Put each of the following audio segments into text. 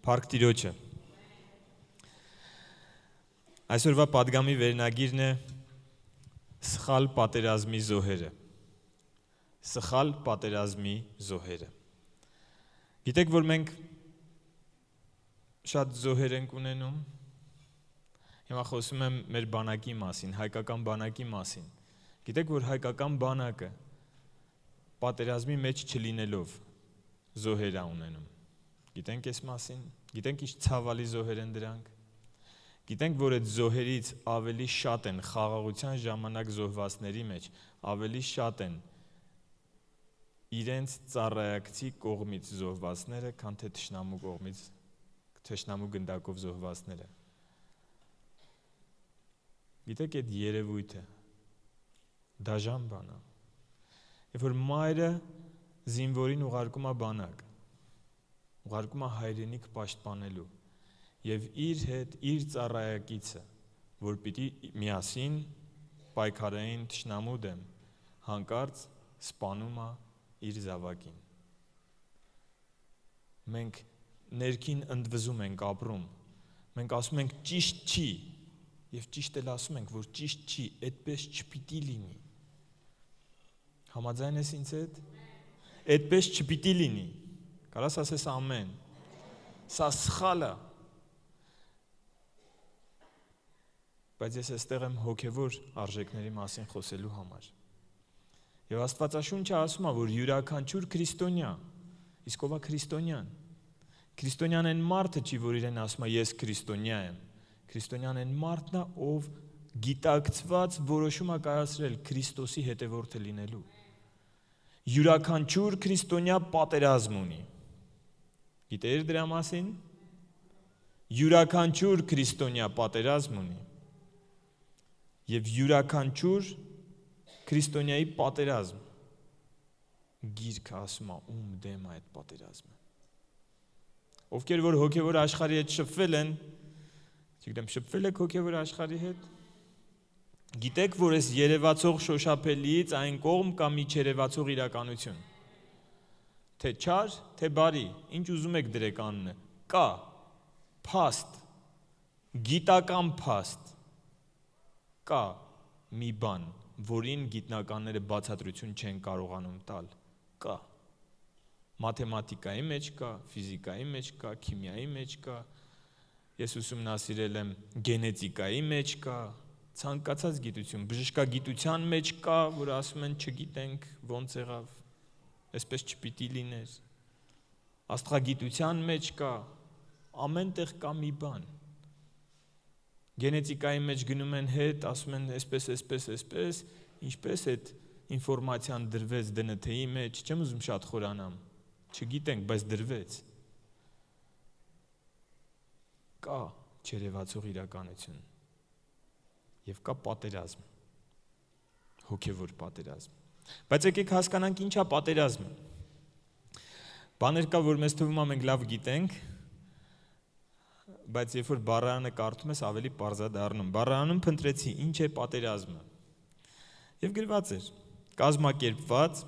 Փառք Տիրոջը։ Այսօրվա պատգամի վերնագիրն է Սխալ պատերազմի զոհերը։ Սխալ պատերազմի զոհերը։ Գիտեք, որ մենք շատ զոհեր ենք ունենում։ Հիմա խոսում եմ մեր բանակի մասին, հայկական բանակի մասին։ Գիտեք, որ հայկական բանակը պատերազմի մեջ չլինելով զոհեր է ունենում։ Գիտենք այս մասին, գիտենք ինչ ցավալի զոհեր են դրանք։ Գիտենք, որ այդ զոհերից ավելի շատ են խաղաղության ժամանակ զոհվածների մեջ, ավելի շատ են իրենց ծառայակցի կողմից զոհվածները, քան թե թշնամու կողմից, թշնամու գնդակով զոհվածները։ Գիտեք, այդ երևույթը դաժան բան է։ Երբ որ մայրը զինվորին ուղարկում է բանակ, ուղարկում է հայրենիք պաշտպանելու եւ իր հետ իր ծառայակիցը, որ պիտի միասին պայքարային թշնամու դեմ, հանկարծ սպանում է իր զավակին։ Մենք ներքին ընդվզում ենք ապրում, մենք ասում ենք ճիշտ չի եւ ճիշտ էլ ասում ենք, որ ճիշտ չի, այդպես չպիտի լինի։ Համաձայն ես ինձ հետ։ Այդպես չպիտի լինի։ Կարաս ասես ամեն։ Սա սխալ է։ Բայց ես այստեղ եմ հոգևոր արժեքների մասին խոսելու համար։ Եվ Աստվածաշունչը ասում է, որ յուրաքանչյուր քրիստոնյա, իսկ ով է քրիստոնյան։ Քրիստոնյան այն մարդը չի, որ իրեն ասում է ես քրիստոնյա եմ։ Քրիստոնյան այն մարդն է, ով գիտակցված որոշում է կայացրել Քրիստոսի հետևորդը լինելու։ Յուրաքանչյուր քրիստոնյա պատերազմ ունի։ Գիտեիր դրա մասին։ Յուրաքանչյուր քրիստոնյա պատերազմ ունի։ Եվ յուրաքանչյուր քրիստոնյայի պատերազմ գիրքը ասում է ում դեմ է այդ պատերազմը։ Ովքեր որ հոգևոր աշխարհի հետ շփվել են, չգիտեմ, շփվել եք հոգևոր աշխարհի հետ։ Գիտեք, որ այս երևացող շոշափելիից այն կողմ կա միջերևացող իրականություն։ Թե չար, թե բարի, ինչ ուզում եք դրեք անունը, կա փաստ, գիտական փաստ, կա մի բան, որին գիտնականները բացատրություն չեն կարողանում տալ, կա։ Մաթեմատիկայի մեջ կա, ֆիզիկայի մեջ կա, քիմիայի մեջ կա, ես ուսումնասիրել եմ գենետիկայի մեջ կա, ցանկացած գիտություն, բժշկագիտության մեջ կա, որ ասում են չգիտենք ոնց եղավ, այսպես չպիտի լիներ։ Աստղագիտության մեջ կա, ամեն տեղ կա մի բան։ Գենետիկայի մեջ գնում են հետ, ասում են այսպես, ինչպես այդ ինֆորմացիան դրվեց ԴՆԹ-ի մեջ, չեմ ուզում շատ խորանամ, չգիտենք, բայց դրվեց։ Կա չերևացող իրականություն և կա պատերազմ, հոգևոր պատերազմ։ Բայց եկեք հասկանանք ինչ է պատերազմը։ Բաներ կա, որ մեզ թվում է մենք լավ գիտենք, բայց երբ որ բառարանը կարդում ես, ավելի պարզ է դառնում։ Բառարանում փնտրեցի ինչ է պատերազմը։ Եվ գրված էր. կազմակերպված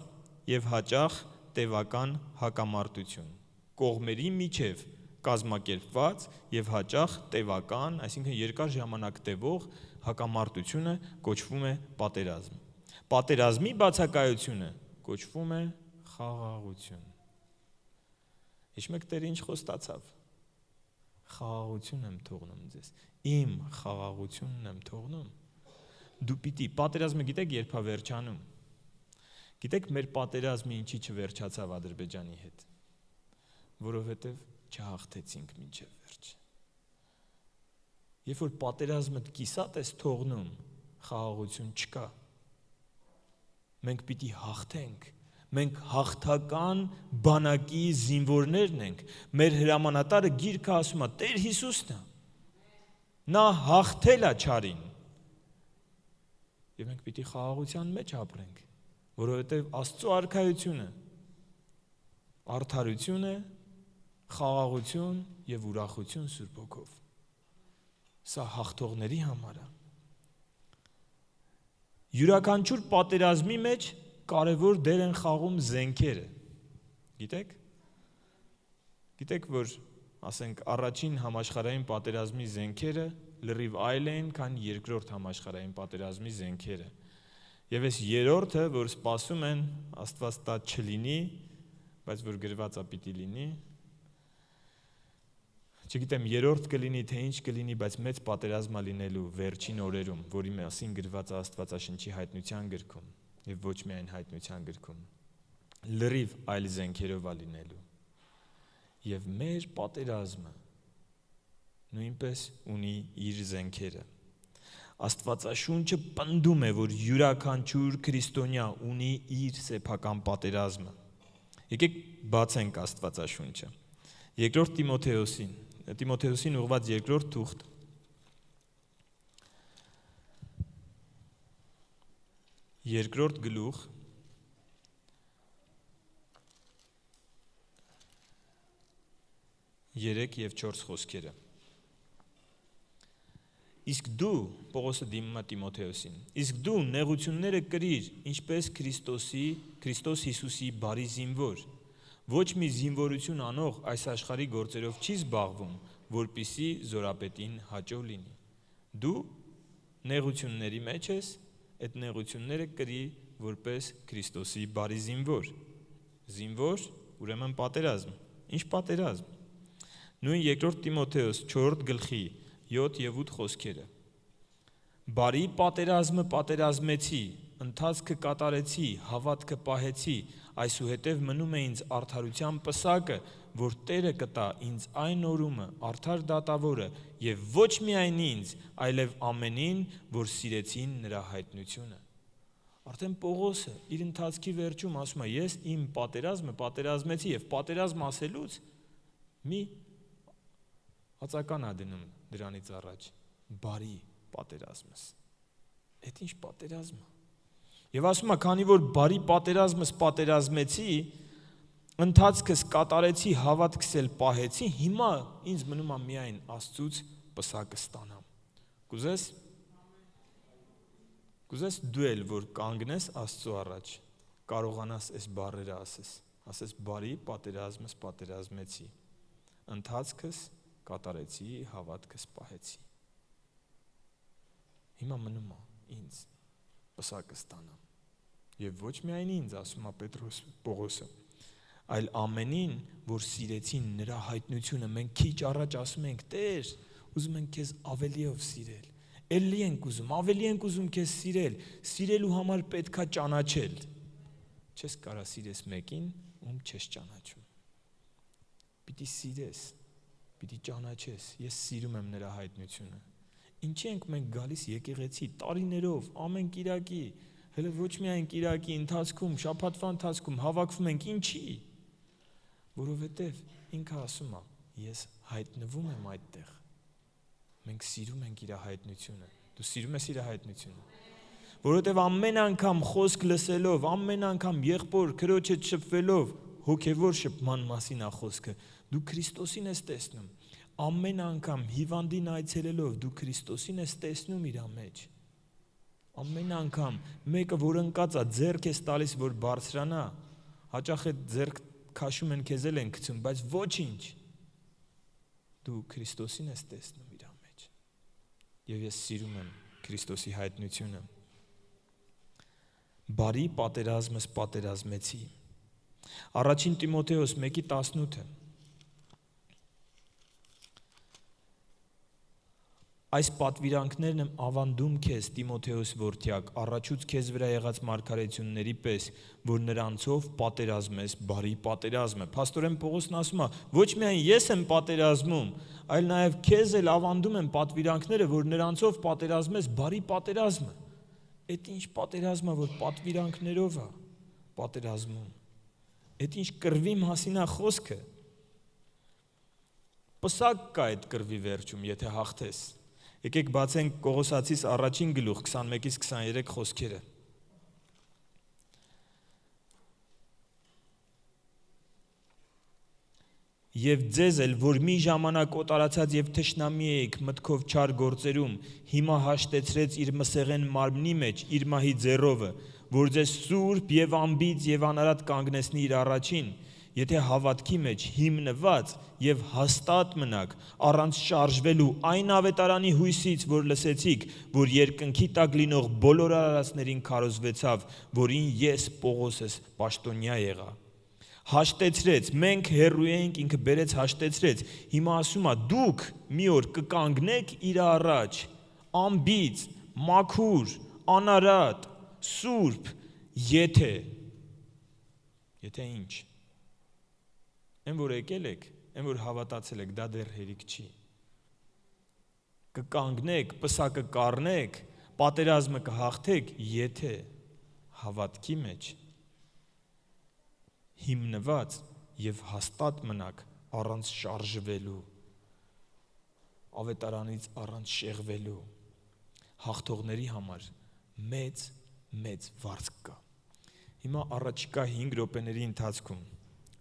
եւ հաճախ տևական հակամարտություն։ Կողմերի միջև կազմակերպված եւ հաճախ տևական, այսինքն երկար ժամանակ տևող հակամարտությունը կոչվում է պատերազմ։ Պատերազմի բացակայությունը կոչվում է խաղաղություն։ Հիշում եք Տերը ինչ խոստացավ։ Խաղաղություն եմ թողնում ձեզ, իմ խաղաղությունն եմ թողնում։ Դու պիտի, պատերազմը գիտեք երբ է վերջանում։ Գիտեք մեր պատերազմը ինչի չվերջացավ Ադրբեջանի հետ, որովհետև չհաղթեցինք մինչև վերջ։ Երբ որ պատերազմը կիսատ ես թողնում, խաղաղություն չկա։ Մենք պիտի հաղթենք։ Մենք հաղթական բանակի զինվորներն ենք, մեր հրամանատարը գիրքը ասում է, Տեր Հիսուսն է, նա հաղթել է չարին, և մենք պիտի խաղաղության մեջ ապրենք, որովհետև Աստծո արքայությունը, արդարություն է, խաղաղություն և ուրախություն Սուրբ Հոգով, սա հաղթողների համար է։ Յուրաքանչյուր պատերազմի մեջ կարևոր դեր են խաղում զենքերը։ Գիտեք, որ ասենք առաջին համաշխարհային պատերազմի զենքերը լրիվ այլ էին, քան երկրորդ համաշխարհային պատերազմի զենքերը։ Եվ այս երրորդը, որ սպասում են, Աստված տա չլինի, բայց որ գրված է պիտի լինի, չգիտեմ երրորդ կլինի, թե ինչ կլինի, բայց մեծ պատերազմ է լինելու վերջին օրերում, որի մասին գրված է Աստվածաշնչի Հայտնության գրքում եւ ոչ միայն Հայտնության գրքում, լրիվ այլ զենքերով է լինելու։ Եվ մեր պատերազմը նույնպես ունի իր զենքերը։ Աստվածաշունչը պնդում է, որ յուրաքանչյուր քրիստոնյա ունի իր սեփական պատերազմը։ Եկեք բացենք Աստվածաշունչը։ Երկրորդ Տիմոթեոսին ուղված երկրորդ թուղթ 2 գլուխ 3 եւ 4 խոսքերը։ Իսկ դու, Պողոսը դիմում է Տիմոթեոսին, իսկ դու նեղությունները կրիր, ինչպես Քրիստոս Հիսուսի բարի զինվոր, ոչ մի զինվորություն անող այս աշխարհի գործերով չի զբաղվում, որպիսի զորապետին հաճո լինի։ Դու նեղությունների մեջ ես, այդ նեղությունները կրի որպես Քրիստոսի բարի զինվոր։ Զինվոր, ուրեմն պատերազմ։ Ինչ պատերազմ։ Նույն 2 Տիմոթեոս 4 գլխի 7 եւ 8 խոսքերը։ Բարի պատերազմը պատերազմեցի, ընթացքը կատարեցի, հավատքը պահեցի, այսուհետև մնում է ինձ արդարության պսակը, որ Տերը կտա ինձ այն օրումը, արդար դատավորը, եւ ոչ միայն ինձ, այլև ամենին, որ սիրեցին նրա հայտնությունը։ Արդեն Պողոսը իր ընթացքի վերջում ասում է, ես իմ պատերազմը պատերազմեցի եւ պատերազմ ասելուց մի հացական է դնում դրանից առաջ, բարի պատերազմս։ Այդ ինչ պատերազմ է։ Եվ ասում է, քանի որ բարի պատերազմս պատերազմեցի, ընթացքս կատարեցի, հավատքս էլ պահեցի, հիմա ինձ մնում է միայն Աստծուց պսակը ստանամ։ Կուզես դու էլ, որ կանգնես Աստծո առաջ, կարողանաս այս բառերը ասես բարի պատերազմս պատերազմեցի, ընթացքս կատարեցի, հավատքս պահեցի։ Հիմա մնում է ինձ պսակը ստանամ։ Եվ ոչ միայն ինձ, ասում է Պողոսը, այլ ամենին, որ սիրեցին նրա հայտնությունը, մենք քիչ առաջ ասում ենք, Տեր, ուզում ենք քեզ ավելիով սիրել, էլի ենք ուզում, ավելի ենք ուզում քեզ սիրել, սիրելու համար պետքա ճանաչել։ Չես կարա սիրես մեկին, ում չես ճանաչում։ Պիտի սիրես, պիտի ճանաչես, ես սիրում եմ նրա հայտնությունը։ Ինչի ենք մենք գալիս եկեղեցի տարիներով, ամեն կիրակի, հələ ոչ միայն կիրակի ընթացքում, շաբաթվա ընթացքում հավաքվում ենք, ինչի։ Որովհետև ինքը ասում է, ես հայտնվում եմ այդտեղ։ Մենք սիրում ենք իր հայտնությունը։ Դու սիրում ես իր հայտնությունը։ Որովհետև ամեն անգամ խոսք լսելով, ամեն անգամ եղբոր քրոջը շփվելով, հոգևոր շփման մասին է խոսքը, դու Քրիստոսին ես տեսնում։ Ամեն անգամ հիվանդին այցելելով դու Քրիստոսին ես տեսնում իր մեջ։ Ամեն անգամ մեկը որ ընկած է, ձեռք ես տալիս որ բարձրանա, հաճախ այդ ձեռք քաշում են քեզ էլ են գցում, բայց ոչինչ։ Դու Քրիստոսին ես տեսնում իր մեջ։ Եվ ես սիրում եմ Քրիստոսի հայտնությունը։ Բարի պատերազմս պատերազմեցի։ Առաջին Տիմոթեոս 1:18 Այս պատվիրանքներն եմ ավանդում քեզ, Տիմոթեոս որդյակ, առաջուց քեզ վրա եղած մարգարեությունների պես, որ նրանցով պատերազմես բարի պատերազմը։ Փաստորեն Պողոսն ասում է, ոչ միայն ես եմ պատերազմում, այլ նաև քեզ էլ ավանդում եմ պատվիրանքները, որ նրանցով պատերազմես բարի պատերազմը։ Այդ ինչ պատերազմը, որ պատվիրանքներով է պատերազմում։ Այդ ինչ կռվի մասին է խոսքը։ Պսակ կա այդ կռվի վերջում, եթե հաղթես։ Եկեք բացենք Կողոսացիս առաջին գլուխ 21-ից 23 խոսքերը։ Եվ ձեզ էլ, որ մի ժամանակ օտարացած եւ թշնամի եք մտքով չար գործերում, հիմա հաշտեցրեց իր մսեղեն մարմնի մեջ իր մահի ձեռովը, որ ձեզ սուրբ եւ անբիծ եւ անարատ կանգնեցնի իր առաջին, եթե հավատքի մեջ հիմնված եւ հաստատ մնաք, առանց շարժվելու այն ավետարանի հույսից, որ լսեցիք, որ երկնքի տակ լինող բոլոր արարածներին քարոզվեցավ, որին ես Պողոսս պաշտոնյա եղա։ Հաշտեցրեց, մենք հեռու ենք, ինքը բերեց հաշտեցրեց, հիմա ասում է դուք մի օր կկանգնեք իր առաջ, անբիծ, մաքուր, անարատ, սուրբ, եթե ինչ, այն որ եկել եք, այն որ հավատացել եք, դա դեռ հերիք չի։ Կկանգնեք, պսակը կառնեք, պատերազմը կհաղթեք, եթե հավատքի մեջ հիմնված եւ հաստատ մնաք առանց շարժվելու, ավետարանից առանց շեղվելու, հաղթողների համար մեծ վարձք կա։ Հիմա առաջիկա 5 րոպեների ընթացքում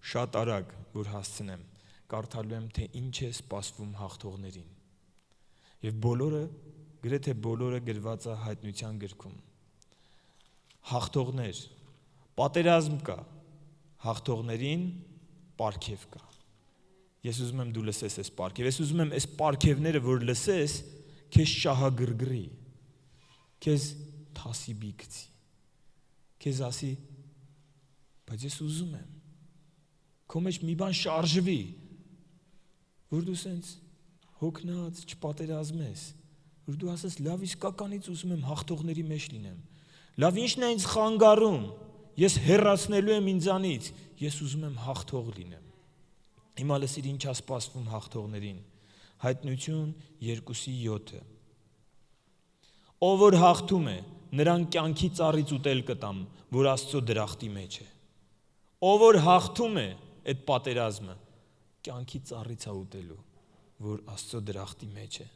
շատ արագ, որ հասցնեմ, կարդալու եմ, թե ինչ է սպասվում հաղթողներին։ Եվ գրեթե բոլորը գրված է հայտնության գրքում։ Հաղթողներ, պատերազմ կա, հաղթողներին պարգև կա։ Ես ուզում եմ դու լսես այս պարգև, ես ուզում եմ այս պարգևները, որ լսես, քեզ շահագրգռի, քեզ թասիբի գցի, քեզ ասի, բայց ես ուզում եմ, քո մեջ մի բան շարժվի, որ դու սենց հոգնած չպատերազմես, որ դու ասես, լավ իսկականից ուզում եմ հաղթողների մեջ լինեմ, լավ ինչն է ինձ խանգարում, ես հեռացնելու եմ ինձանից, ես ուզում եմ հաղթող լինեմ։ Հիմա լսիր ինչ է սպասվում հաղթողներին, Հայտնություն 2:7 Ով որ հաղթում է, նրան կյանքի ծառից ուտել կտամ, որ Աստծո դրախտի մեջ է։ Ով որ հաղթում է այդ պատերազմը, կյանքի ծառից է ուտելու, որ Աստծո դրախտի մեջ է։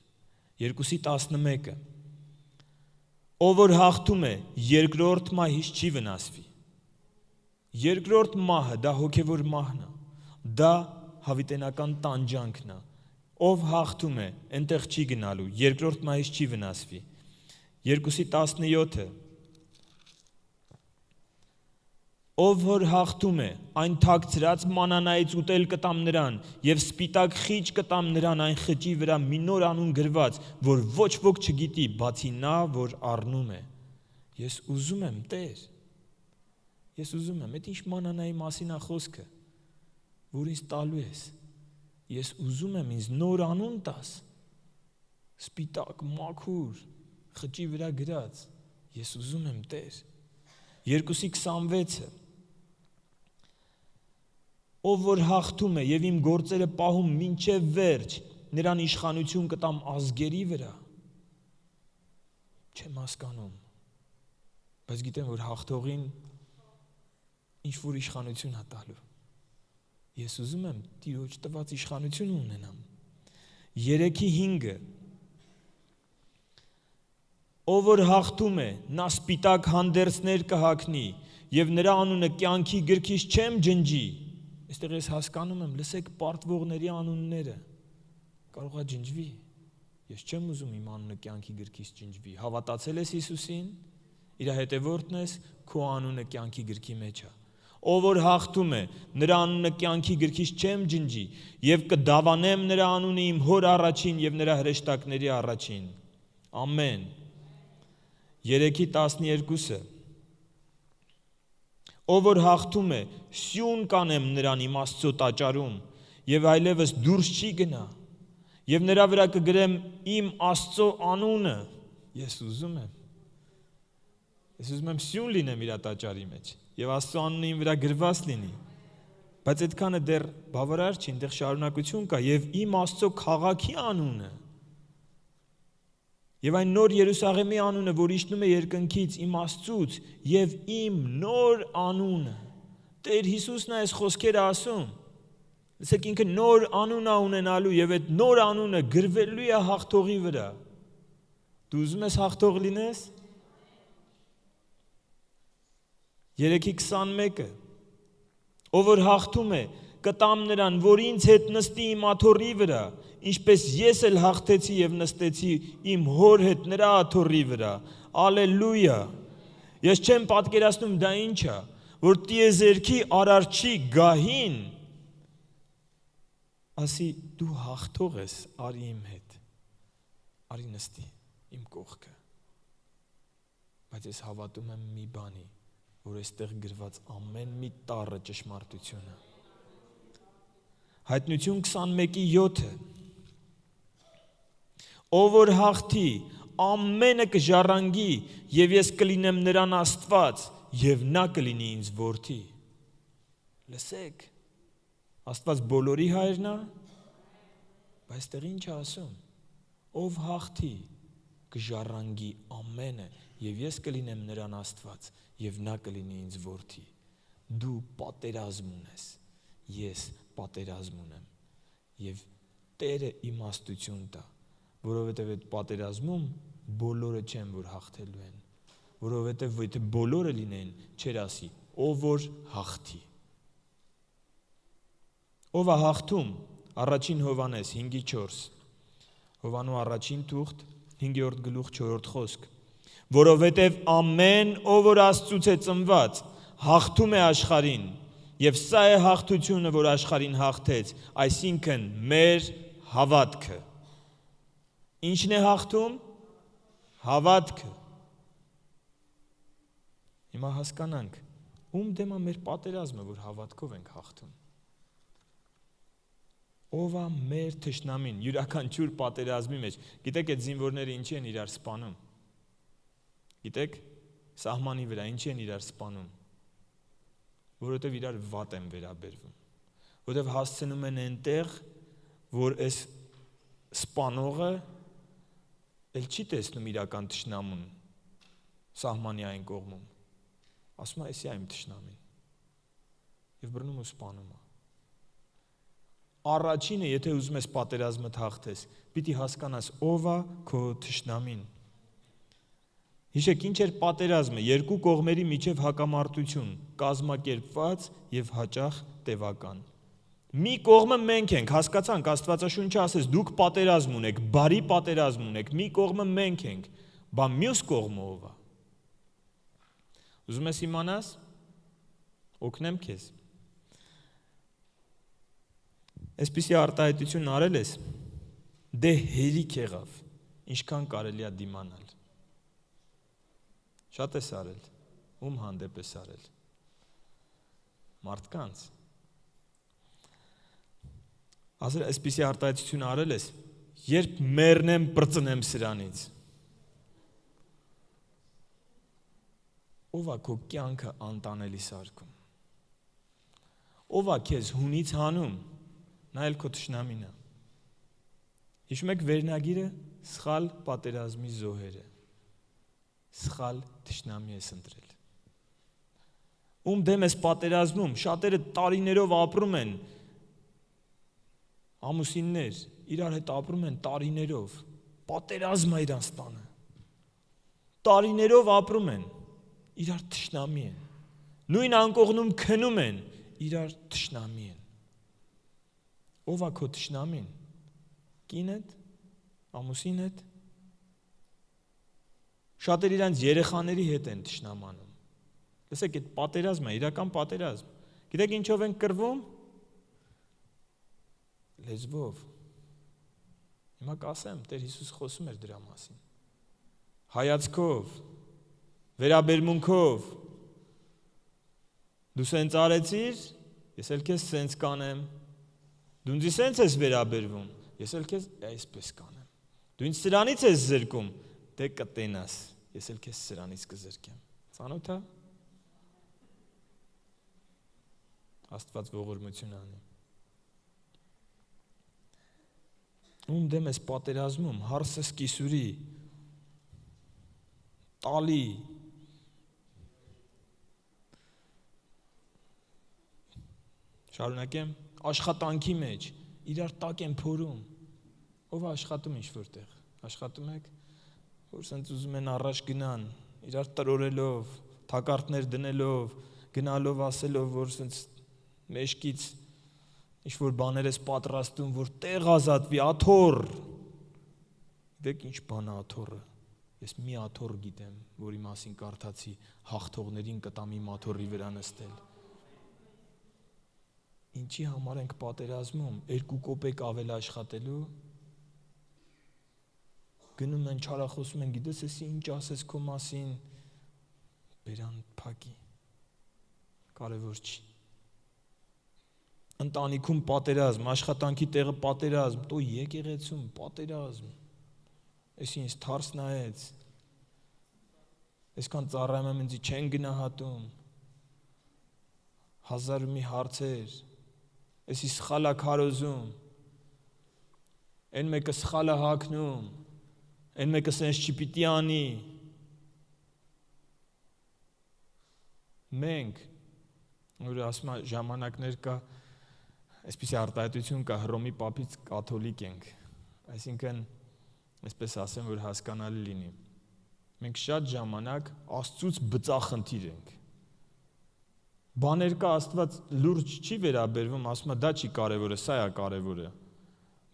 2:11 Ով որ հաղթում է, երկրորդ մահից չի վնասվի։ Երկրորդ մահը դա հոգևոր մահն է, դա հավիտենական տանջանքն է։ Ով հաղթում է, այնտեղ չի գնալու, երկրորդ մահից չի վնասվի։ 2:17 Ով որ հաղթում է, այն թաքցրած մանանայից ուտել կտամ նրան, եւ սպիտակ խիճ կտամ նրան այն խճի վրա մի նոր անուն գրված, որ ոչ ոք չգիտի, բացի նա, որ առնում է։ Ես ուզում եմ, Տեր, ես ուզում եմ, այդ ինչ մանանայի մասին է խոսքը, որ ինձ տալու ես։ Ես ուզում եմ ինձ նոր անուն տաս, սպիտակ, մաքուր, խճի վրա գրած, ես ուզում եմ, Տեր։ 2:26 Ով որ հաղթում է եւ իմ գործերը պահում մինչև վերջ, նրան իշխանություն կտամ ազգերի վրա։ Չեմ հասկանում, բայց գիտեմ, որ հաղթողին ինչ որ իշխանություն է տալու։ Ես ուզում եմ Տիրոջ տված իշխանություն ունենամ։ 3:5 Ով որ հաղթում է, նա սպիտակ հանդերձներ կհագնի, եւ նրա անունը կյանքի գրքից չեմ ջնջի։ Այստեղ ես հասկանում եմ, լսեք պարտվողների անունները, կարող է ջնջվի, ես չեմ ուզում իմ անունը կյանքի գրքից ջնջվի, հավատացել ես Հիսուսին, իր հետևորդն ես, քո անունը կյանքի գրքի մեջ է, ով որ հաղթում է, նրա անունը կյանքի գրքից չեմ ջնջի, եւ կդավանեմ նրա անունը իմ հոր առաջին եւ նրա հրեշտակների առաջին, ամեն, 3:12 Ով որ հաղթում է, սյուն կանեմ նրան իմ Աստծո տաճարում, եւ այլևս դուրս չի գնա, եւ նրա վրա կգրեմ իմ Աստծո անունը, ես ուզում եմ սյուն լինեմ իր տաճարի մեջ, եւ Աստծո անունը իմ վրա գրված լինի, բայց այդքանը դեռ բավարար չի, այնտեղ շարունակություն կա, եւ իմ Աստծո քաղաքի անունը, եւ այն նոր Երուսաղեմի անունը, որ իջնում է երկնքից իմ Աստծուց, եւ իմ նոր անունը, Տեր Հիսուսն է այս խոսքերը ասում, լսեք ինքը նոր անուն է ունենալու, եւ այդ նոր անունը գրվելու է հաղթողի վրա, դու ուզում ես հաղթող լինես, 3:21 Ով որ հաղթում է, կտամ նրան, որ ինձ հետ նստի իմ աթոռի վրա, ինչպես ես էլ հաղթեցի եւ նստեցի իմ հոր հետ նրա աթոռի վրա, ալելույա, ես չեմ պատկերացնում դա ինչ է, որ տիեզերքի արարչի գահին ասի դու հաղթող ես, արի իմ հետ, արի նստի իմ կողքը, բայց ես հավատում եմ մի բանի, որ այստեղ գրված ամեն մի տառը ճշմարտությունը։ Հայտնություն 21:7 ով որ հաղթի, ամենը կժառանգի, եւ ես կլինեմ նրան Աստված, եւ նա կլինի ինձ որդի։ Լսեք, Աստված բոլորի հայրն է, բայց այստեղ ինչ է ասում, ով հաղթի, կժառանգի ամենը, եւ ես կլինեմ նրան Աստված, եւ նա կլինի ինձ որդի։ Դու պատերազմ ունես, ես պատերազմ ունեմ, եւ Տերը իմաստություն տա, որովհետև այդ պատերազմում բոլորը չեն, որ հաղթելու են, որովհետև եթե բոլորը լինեն, չեր ասի, ով որ հաղթի։ Ով է հաղթում, առաջին Հովհաննես 5:4, Հովանու առաջին թուղթ 5-րդ գլուխ 4-րդ խոսք, որովհետև ամեն ով որ Աստծուց է ծնված, հաղթում է աշխարհին, եւ սա է հաղթությունը, որ աշխարհին հաղթեց, այսինքն մեր հավատքը։ Ինչն է հաղթում։ Հավատքը։ Հիմա հասկանանք, ում դեմ է մեր պատերազմը, որ հավատքով ենք հաղթում։ Ով է մեր թշնամին, յուրաքանչյուր պատերազմի մեջ։ Գիտեք, այդ զինվորները ինչի են իրար սպանում։ Գիտեք, սահմանի վրա ինչի են իրար սպանում։ Որովհետև իրար վատ են վերաբերվում։ Որովհետև հասցնում են այնտեղ, որ այս սպանողը էլ չի տեսնում իրական թշնամուն սահմանի այն կողմում։ Ասում է, էսի է իմ թշնամին։ Եվ բռնում ու սպանում է։ Առաջինը, եթե ուզում ես պատերազմը հաղթես, պիտի հասկանաս ով է քո թշնամին։ Հիշեք, ինչ էր պատերազմը, երկու կողմերի միջև հակամարտություն, կազմակերպված եւ հաճախ տևական։ Մի կողմը մենք ենք, հասկացանք, Աստվածաշունչը ասես, դուք պատերազմ ունեք, բարի պատերազմ ունեք, մի կողմը մենք ենք, բա մյուս կողմը ով է։ Ուզում ես իմանաս, օգնեմ քեզ։ Այսպիսի արտահայտություն արել ես, դե հերիք եղավ, ինչքան կարելի է դիմանալ։ Շատ ես արել, ում հանդեպ ես արել։ Մարդկանց։ Ասել, այսպիսի արտահայտություն արել ես, երբ մեռնեմ պրծնեմ սրանից։ Ով է քո կյանքը անտանելի սարքում։ Ով է քեզ հունից հանում, նա էլ քո թշնամին է։ Հիշում եք վերնագիրը սխալ պատերազմի զոհերը։ Սխալ թշնամի ես ընտրել։ Ում դեմ ես պատերազմում, շատերը տարիներով ապրում են, ամուսիններ, իրար հետ ապրում են տարիներով, պատերազմ է իրանց տանը, տարիներով ապրում են, իրար թշնամի են, նույն անկողնում քնում են, իրար թշնամի են։ Ով է քո թշնամին, կինդ, ամուսինդ, շատեր իրանց երեխաների հետ են թշնամանում, լսեք, այդ պատերազմ է, իրական պատերազմ, գիտեք ինչով են կռվում, լեզվով, հիմա կասեմ, Տեր Հիսուս խոսում էր դրա մասին, հայացքով, վերաբերմունքով, դու սենց արեցիր, ես էլ քեզ սենց կանեմ, դու ինձ սենց ես վերաբերվում, ես էլ քեզ այսպես կանեմ, դու ինձ սրանից ես զրկում, դե կտենաս, ես էլ քեզ սրանից կզրկեմ, ծանոթ է, Աստված ողորմություն անի։ Ում դեմ ես պատերազմում, հարսս կիսուրի, տալի, շարունակեմ, աշխատանքի մեջ, իրար տակ են փորում, ով է աշխատում ինչ-որտեղ, աշխատում եք, որ սենց ուզում են առաջ գնան, իրար տրորելով, թակարդներ դնելով, գնալով ասելով, որ սենց մեջքից ինչ-որ բաներ ես պատրաստում, որ տեղ ազատվի, աթոռ, դեք ինչ բան է աթոռը, Ես մի աթոռ գիտեմ, որի մասին կարդացի, հաղթողներին կտամ իմ աթոռի վրա նստել։ Ինչի համար ենք պատերազմում, 2 կոպեկ ավել աշխատելու, գնում են չարախոսում են, գիտես էսի ինչ ասես քո մասին, բերան փակի, կարևոր չի։ Ընտանիքում պատերազմ, աշխատանքի տեղը պատերազմ, տո եկեղեցում պատերազմ, էսի ինձ թարս նայեց, այսքան ծառայում եմ ինձ չեն գնահատում, 1000 ու մի հարցեր, էսի սխալ է քարոզում, այն մեկը սխալ է հագնում, այն մեկը սենց չպիտի անի։ Մենք, որ ասում է ժամանակներ կա, այսպիսի արտահայտություն կա, Հռոմի պապից կաթոլիկ ենք, այսինքն, այսպես ասեմ, որ հասկանալի լինի, մենք շատ ժամանակ Աստծուց բծախնդիր ենք, բաներ կա Աստված լուրջ չի վերաբերվում, ասում է դա չի կարևորը, սա է կարևորը,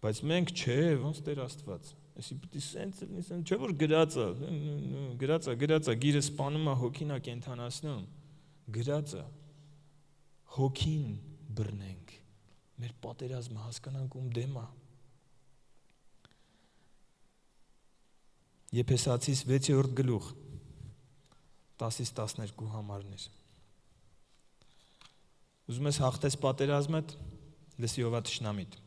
բայց մենք չէ, ոնց Տեր Աստված, այսի պիտի սենց լինի, չէ որ գրածա, գիրը սպանում է, հոգին է կենթանացնում, գրածա, հոգին բռնենք, մեր պատերազմը հասկանանք ում դեմ է։ Եփեսացիս 6-րդ գլուխ 10-12 համարներ։ Ուզում ես հաղթես պատերազմդ, լսի ով է թշնամիդ։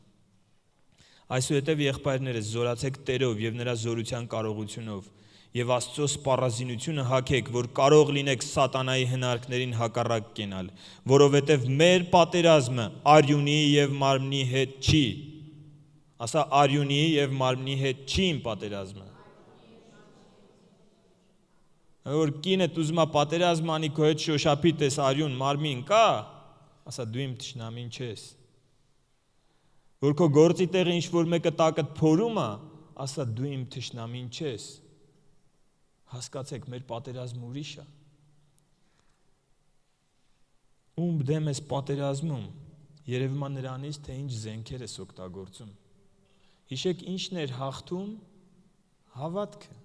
Այսուհետև եղբայրներս զորացեք Տերով եւ նրա զորության կարողությունով եւ Աստծո սպառազինությունը հագեք, որ կարող լինեք սատանայի հնարքներին հակառակ կենալ, որովհետեւ մեր պատերազմը արյունի եւ մարմնի հետ չի։ Ասա արյունի եւ մարմնի հետ չի իմ պատերազմը։ Որ կինդ ուզում է պատերազմ անի քո հետ շոշափի տես արյուն մարմին կա, ասա դու իմ թշնամին չես։ Որ քո գործի տեղը ինչ-որ մեկը տակդ փորում է, ասա դու իմ թշնամին չես։ Հասկացեք, մեր պատերազմը ուրիշ է։ Ում դեմ ես պատերազմում, երևում է նրանից, թե ինչ զենքեր ես օգտագործում։ Հիշեք ինչն էր հաղթում, հավատքը։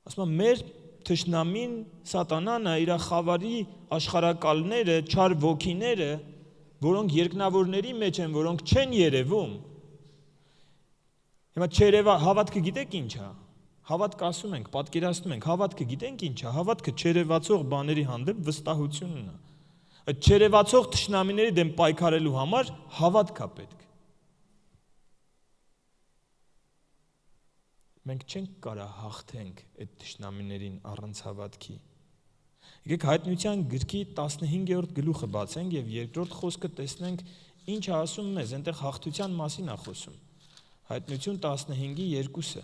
Ասում եմ, մեր թշնամին սատանան է, իր խավարի աշխարհակալները, չար ոգիները, որոնք երկնավորների մեջ են, որոնք չեն երևում։ Հիմա հավատքը գիտեք ինչ է։ Հավատք ասում ենք, պատկերացնում ենք, հավատքը գիտենք ինչ է, հավատքը չերևացող բաների հանդեպ վստահությունն է։ Այդ չերևացող թշնամիների դեմ պայքարելու համար հավատք է պետք։ Մենք չենք կարող հաղթենք այդ թշնամիներին առանց հավատքի։ Եկեք Հայտնության գրքի 15-րդ գլուխը բացենք եւ երկրորդ խոսքը տեսնենք ինչ է ասում մեզ, այնտեղ հաղթության մասին է խոսում։ Հայտնություն 15-ի 2-ը։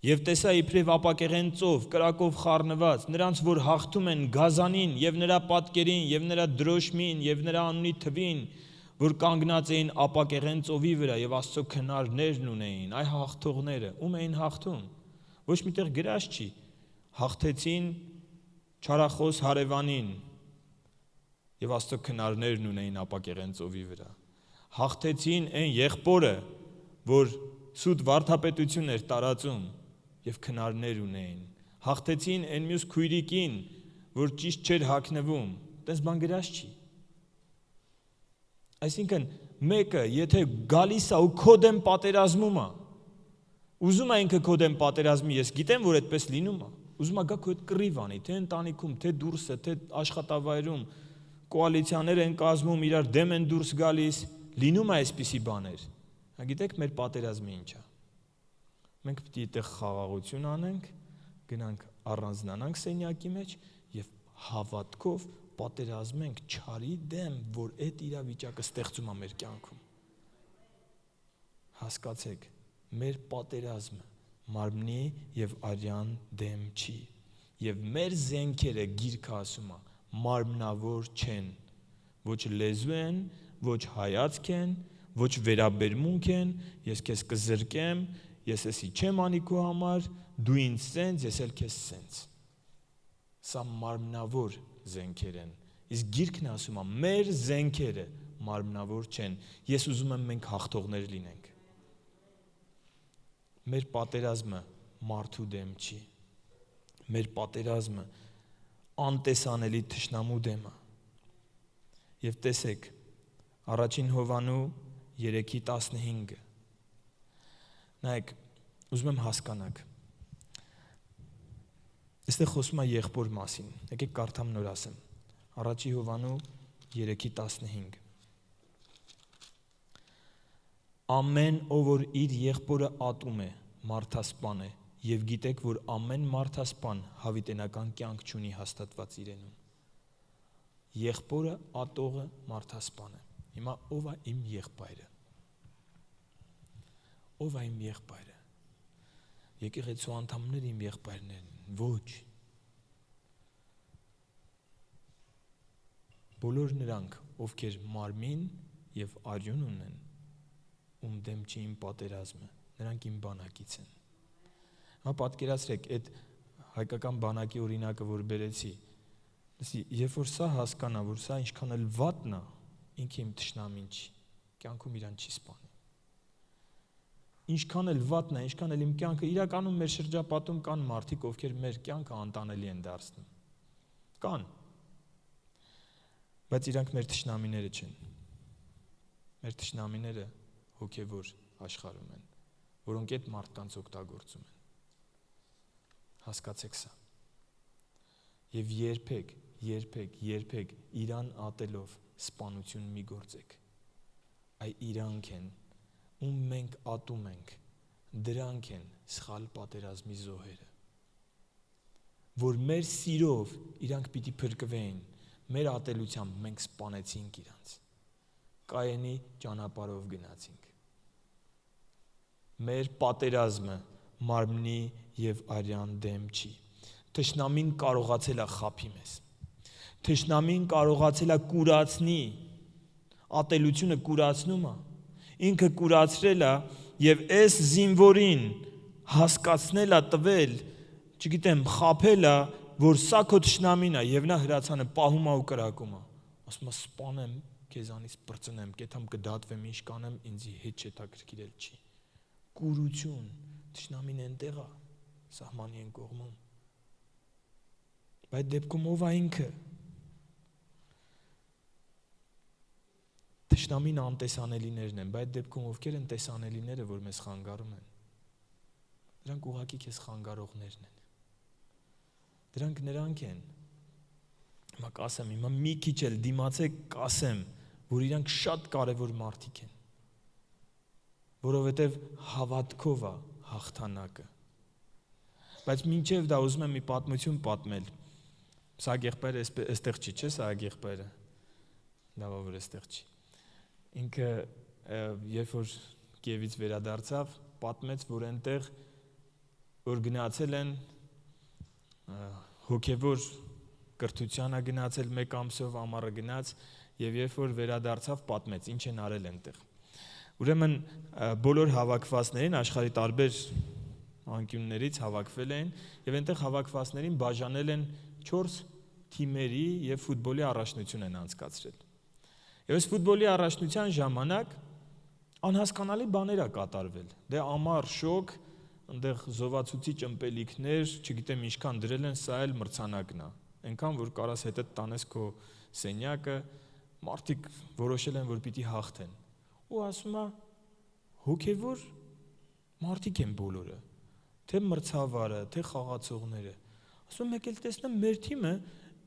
Եվ տեսա իբրև ապակեղեն ծով, կրակով խառնված, նրանց, որ հաղթում են գազանին և նրա պատկերին, և նրա դրոշմին, և նրա անունի թվին, որ կանգնած էին ապակեղեն ծովի վրա և Աստծո քնարներն ունեին, այ հաղթողները, ում էին հաղթում, ոչ միտեղ գրած չի, հաղթեցին չարախոս հարևանին և Աստծո քնարներն ունեին ապակեղեն ծովի վրա, հաղթեցին այն եղբորը, որ սուտ վարդապետություն էր տարածում և քնարներ ունեին, հաղթեցին այն մյուս քույրիկին, որ ճիշտ չէր հագնվում, տես բան գրած չի։ Այսինքն մեկը, եթե գալիս է ու քո դեմ պատերազմում է, ուզում է ինքը քո դեմ պատերազմի, ես գիտեմ, որ այդպես լինում է, ուզում է գա քո հետ կռիվ անի, թե ընտանիքում, թե դուրսը, թե աշխատավայրում, կոալիցիաներ են կազմում, իրար դեմ են դուրս գալիս, լինում է այսպիսի բաներ։ Գիտեք, մեր պատերազմը ինչ է։ Մենք պետք է այդտեղ խաղաղություն անենք, գնանք առանձնանանք սենյակի մեջ եւ հավատքով պատերազմենք չարի դեմ, որ այդ իրավիճակը ստեղծում է մեր կյանքում։ Հասկացեք, մեր պատերազմը մարմնի եւ արյան դեմ չի։ Եվ մեր զենքերը գիրքը ասում է, մարմնավոր չեն, ոչ լեզու են, ոչ հայացք են, ոչ վերաբերմունք են, ես քեզ կզրկեմ, ես էսի չեմ անի քո համար, դու ինձ սենց, ես էլ քեզ սենց։ Սա մարմնավոր զենքեր են, Իսկ Գիրքն ասում է, մեր զենքերը մարմնավոր չեն։ Ես ուզում եմ մենք հաղթողներ լինենք։ Մեր պատերազմը մարդու դեմ չի։ Մեր պատերազմը անտեսանելի թշնամու դեմ է։ Եվ տեսեք, առաջին Հովանու 3:15։ Նայեք, ուզում եմ հասկանաք։ Այստեղ խոսում է եղբոր մասին։ Եկեք կարդամ նոր ասեմ։ Առաջին Հովանու 3:15։ Ամեն ով որ իր եղբորը ատում է, մարդասպան է, եւ գիտեք, որ ամեն մարդասպան հավիտենական կյանք չունի հաստատված իրենում։ Եղբորը ատողը մարդասպան է։ Հիմա ով է իմ եղբայրը։ Ով է իմ եղբայրը։ Եկեղեցու անդամները իմ եղբայրներն են։ Ոչ։ Բոլոր նրանք, ովքեր մարմին եւ արյուն ունեն, ում դեմ չի իմ պատերազմը, նրանք իմ բանակից են։ Հիմա պատկերացրեք այդ հայկական բանակի օրինակը, որ բերեցի։ Երբ որ սա հասկանա, որ սա ինչքան էլ վատն է, ինքը իմ թշնամին չի, կյանքում իրան չի սպանի։ Ինչքան էլ վատն է, ինչքան էլ իմ կյանքը, իրականում մեր շրջապատում կան մարդիկ, ովքեր մեր կյանքը անտանելի են դարձնում։ Կան։ Բայց իրանք մեր թշնամիները չեն։ Մեր թշնամիները հոգևոր աշխարհում են, որոնք այդ մարդկանց օգտագործում են։ Հասկացեք սա։ Եվ երբեք իրան ատելով սպանություն մի գործեք։ Այ իրանք են, ում մենք ատում ենք, դրանք են սխալ պատերազմի զոհերը, որ մեր սիրով իրանք պիտի փրկվեին, մեր ատելությամբ մենք սպանեցինք իրանց, Կայենի ճանապարհով գնացինք։ Մեր պատերազմը մարմնի եւ արյան դեմ չի։ Թշնամին կարողացել է խաբի մեզ։ Թշնամին կարողացել է կուրացնի, ատելությունը կուրացնում է։ Ինքը կուրացրել է եւ այս զինվորին հասկացնել է, տվել, չգիտեմ, խաբել է, որ սա քո թշնամին է եւ նա հրացանը պահում է ու կրակում է։ Ասում է սպանեմ, քեզանից բրծնեմ, կեթամ կդատվեմ, ինչ կանեմ, ինձի հետ չհետաքրքիրել չի։ Կուրություն, թշնամին այնտեղ է, սահմանի են կողմում։ Բայց դեպքում ով է ինքը։ Թշնամին անտեսանելիներն են, բայց դեպքում ովքեր են տեսանելիները, որ մեզ խանգարում են։ Դրանք ուղղակի քեզ խանգարողներն են։ Դրանք նրանք են։ Հիմա կասեմ, հիմա մի քիչ էլ դիմացեք, կասեմ, որ իրանք շատ կարևոր մարդիկ են, որովհետև հավատքով է հաղթանակը։ Բայց մինչև դա ուզում եմ մի պատմություն պատմել։ Սա եղբայրը այստեղ չի, չէ՞, սա եղբայրը։ Լավ, որ այստեղ չի։ Ինքը երբ որ Կիևից վերադարձավ, պատմեց, որ այնտեղ որ գնացել են հոգևոր կրթությանը գնացել 1 ամսով ամառը գնաց եւ երբ որ վերադարձավ պատմեց ինչ են արել այնտեղ։ Ուրեմն բոլոր հավաքվածներին աշխարհի տարբեր անկյուններից հավաքվել են եւ այնտեղ հավաքվածներին բաժանել են 4 թիմերի եւ ֆուտբոլի առաջնություն են անցկացրել։ Եվ այս ֆուտբոլի առաջնության ժամանակ անհասկանալի բաներ ա կատարվել։ Դե ամառ շոկ, այնտեղ զովացուցիչ ըմպելիքներ, չգիտեմ ինչքան դրել են, սա էլ մրցանակն է։ Այնքան որ կարաս հետդ տանես քո սենյակը, մարդիկ որոշել են որ պիտի հաղթեն։ Ու ասում է հոգևոր մարդիկ են բոլորը, թե մրցավարը, թե խաղացողները։ Ասում մեկ էլ տեսնեմ մեր թիմը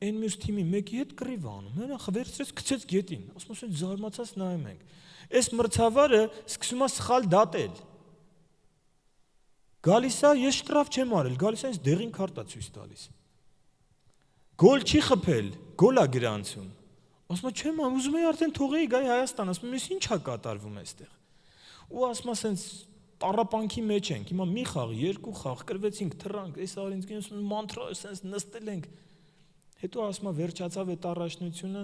այն մյուս թիմի մեկի հետ կռիվ անում, նա խվերցրեց գցեց գետին։ Ասում ասեն զարմացած նայում ենք։ Այս մրցավարը սկսում է սխալ դատել։ Գալիս է, ես շտրաֆ չեմ արել, գալիս է ինձ դեղին քարտա ցույց տալիս։ Գոլ չի խփել, գոլ է գրանցում։ Ասում եմ չեմ, ուզում եի արդեն թողեի գայի Հայաստան, ասում եմ ես ի՞նչ է կատարվում այստեղ։ Ու ասում ասենց տառապանքի մեջ ենք, հիմա մի խաղ, 2 խաղ, կրվեցինք, թռանք, այս արին ինձ մանթրա ասենց նստել ենք։ Հետո ասում է վերջացավ այդ առաջնությունը,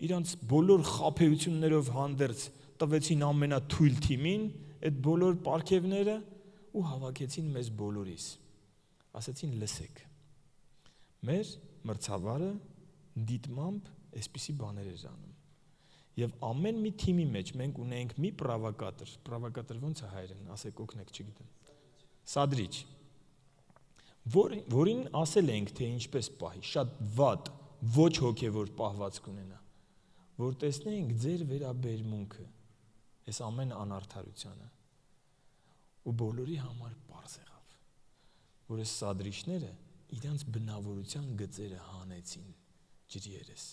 իրանց բոլոր խաբեություններով հանդերձ տվեցին ամենաթույլ թիմին, այդ բոլոր պարգևները ու հավաքեցին մեզ բոլորիս։ Ասացին լսեք։ Մեր մրցավարը դիտմամբ այսպիսի բաներ էր անում։ Եվ ամեն մի թիմի մեջ մենք ունենք մի պրովոկատոր ո՞նց է հայերեն, ասեք օգնեք, չգիտեմ։ Սադրիչ, որին ասել ենք, թե ինչպես պահի, շատ վատ, ոչ հոգևոր պահվածք ունենա, որ տեսնենք ձեր վերաբերմունքը, այս ամեն անարդարությանը, ու բոլորի համար պարզ եղավ, որ այս սադրիչները իրենց բնավորության գծերը հանեցին ջրի երես։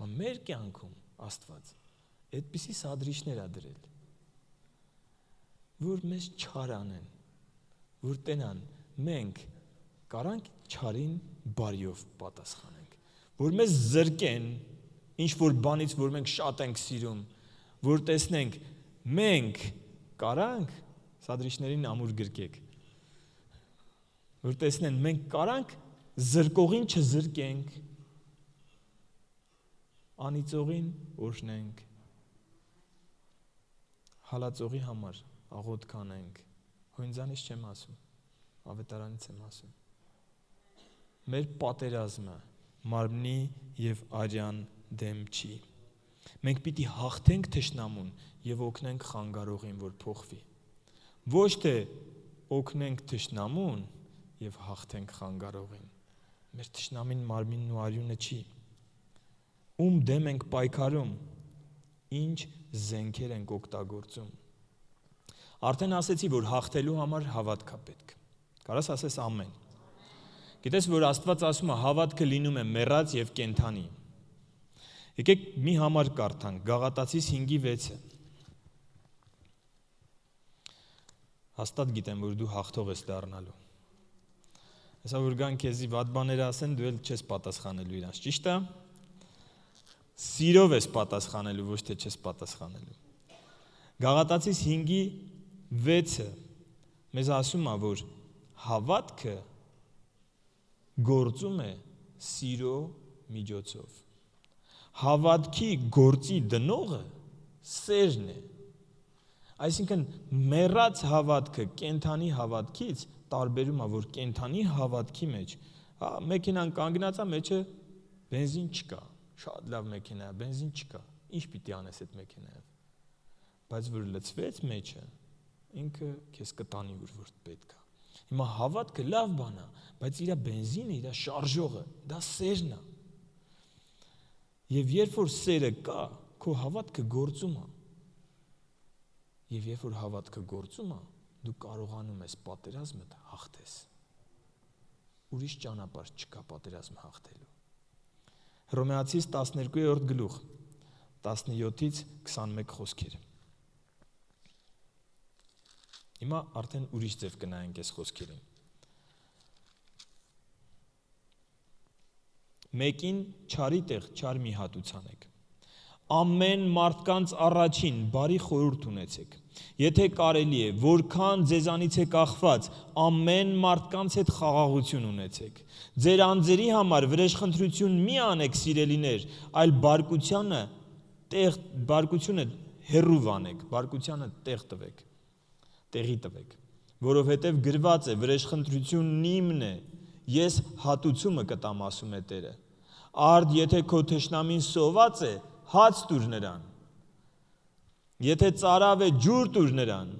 Մեր կյանքում Աստված այդպիսի սադրիչներ ա դրել, որ մեզ չար անեն, որ տենան մենք կարանք չարին բարիով պատասխանենք, որ մեզ զրկեն ինչ-որ բանից, որ մենք շատ ենք սիրում, որ տեսնենք մենք կարանք, սադրիչներին ամուր գրկեք, որ տեսնեն մենք կարանք զրկողին չզրկենք, անիծողին օրհնենք, հալածողի համար աղոթք կանենք, հույնձանից չեմ ասում, ավետարանից եմ ասում։ Մեր պատերազմը մարմնի և արյան դեմ չի։ Մենք պիտի հաղթենք թշնամուն և օգնենք խանգարողին, որ փոխվի։ Ոչ թե օգնենք թշնամուն և հաղթենք խանգարողին։ Մեր թշնամին մարմինն ու արյունը չի։ Ում դեմ ենք պայքարում, ինչ զենքեր ենք օգտագործում։ Արդեն ասեցի, որ հաղթելու համար հավատք է պետք։ Կարաս ասես ամեն։ Գիտես, որ Աստված ասում է, հավատքը լինում է մեռած և կենդանի։ Եկեք մի համար կարդանք, Գաղատացիս 5:6-ը։ Հաստատ գիտեմ, որ դու հաղթող ես դառնալու։ Հեսա որ գան քեզի վատ բաներ ասեն, դու էլ չես պատասխանելու իրանց, ճիշտ է։ Սիրով ես պատասխանելու, ոչ թե չես պատասխանելու։ Գաղատացիս 5:6-ը մեզ ասում է, որ հավատքը գործում է սիրո միջոցով։ Հավատքի գործի դնողը սերն է։ Այսինքն մեռած հավատքը կենդանի հավատքից տարբերում է, որ կենդանի հավատքի մեջ, մեքենան կանգնած է, մեջը բենզին չկա, շատ լավ մեքենա է, բենզին չկա, ինչ պիտի անես այդ մեքենայով, բայց որ լցվեց մեջը, ինքը քեզ կտանի որ պետք է։ Հիմա հավատքը լավ բան է, բայց իր բենզինը, իր շարժողը, դա սերն է։ Եվ երբ որ սերը կա, քո հավատքը գործում է։ Եվ երբ որ հավատքը գործում է, դու կարողանում ես պատերազմը հաղթես։ Ուրիշ ճանապարհ չկա պատերազմը հաղթելու։ Հռոմեացիս 12-րդ գլուխ 17-ից 21 խոսքեր։ Հիմա արդեն ուրիշ ձև կնայենք այս խոսքերին։ Մեկին չարի տեղ չար մի հատուցանեք։ Ամեն մարդկանց առաջին բարի խորհուրդ ունեցեք։ Եթե կարելի է, որքան ձեզանից է կախված, ամեն մարդկանց հետ խաղաղություն ունեցեք։ Ձեր անձերի համար վրեժխնդրություն մի անեք, սիրելիներ, այլ բարկությունը հեռու անեք, բարկությանը տեղի տվեք, որովհետև գրված է, վրեժխնդրությունն իմն է, ես հատուցումը կտամ, ասում է Տերը։ Արդ եթե քո թշնամին սոված է, հաց տուր նրան, եթե ծարավ է, ջուր տուր նրան,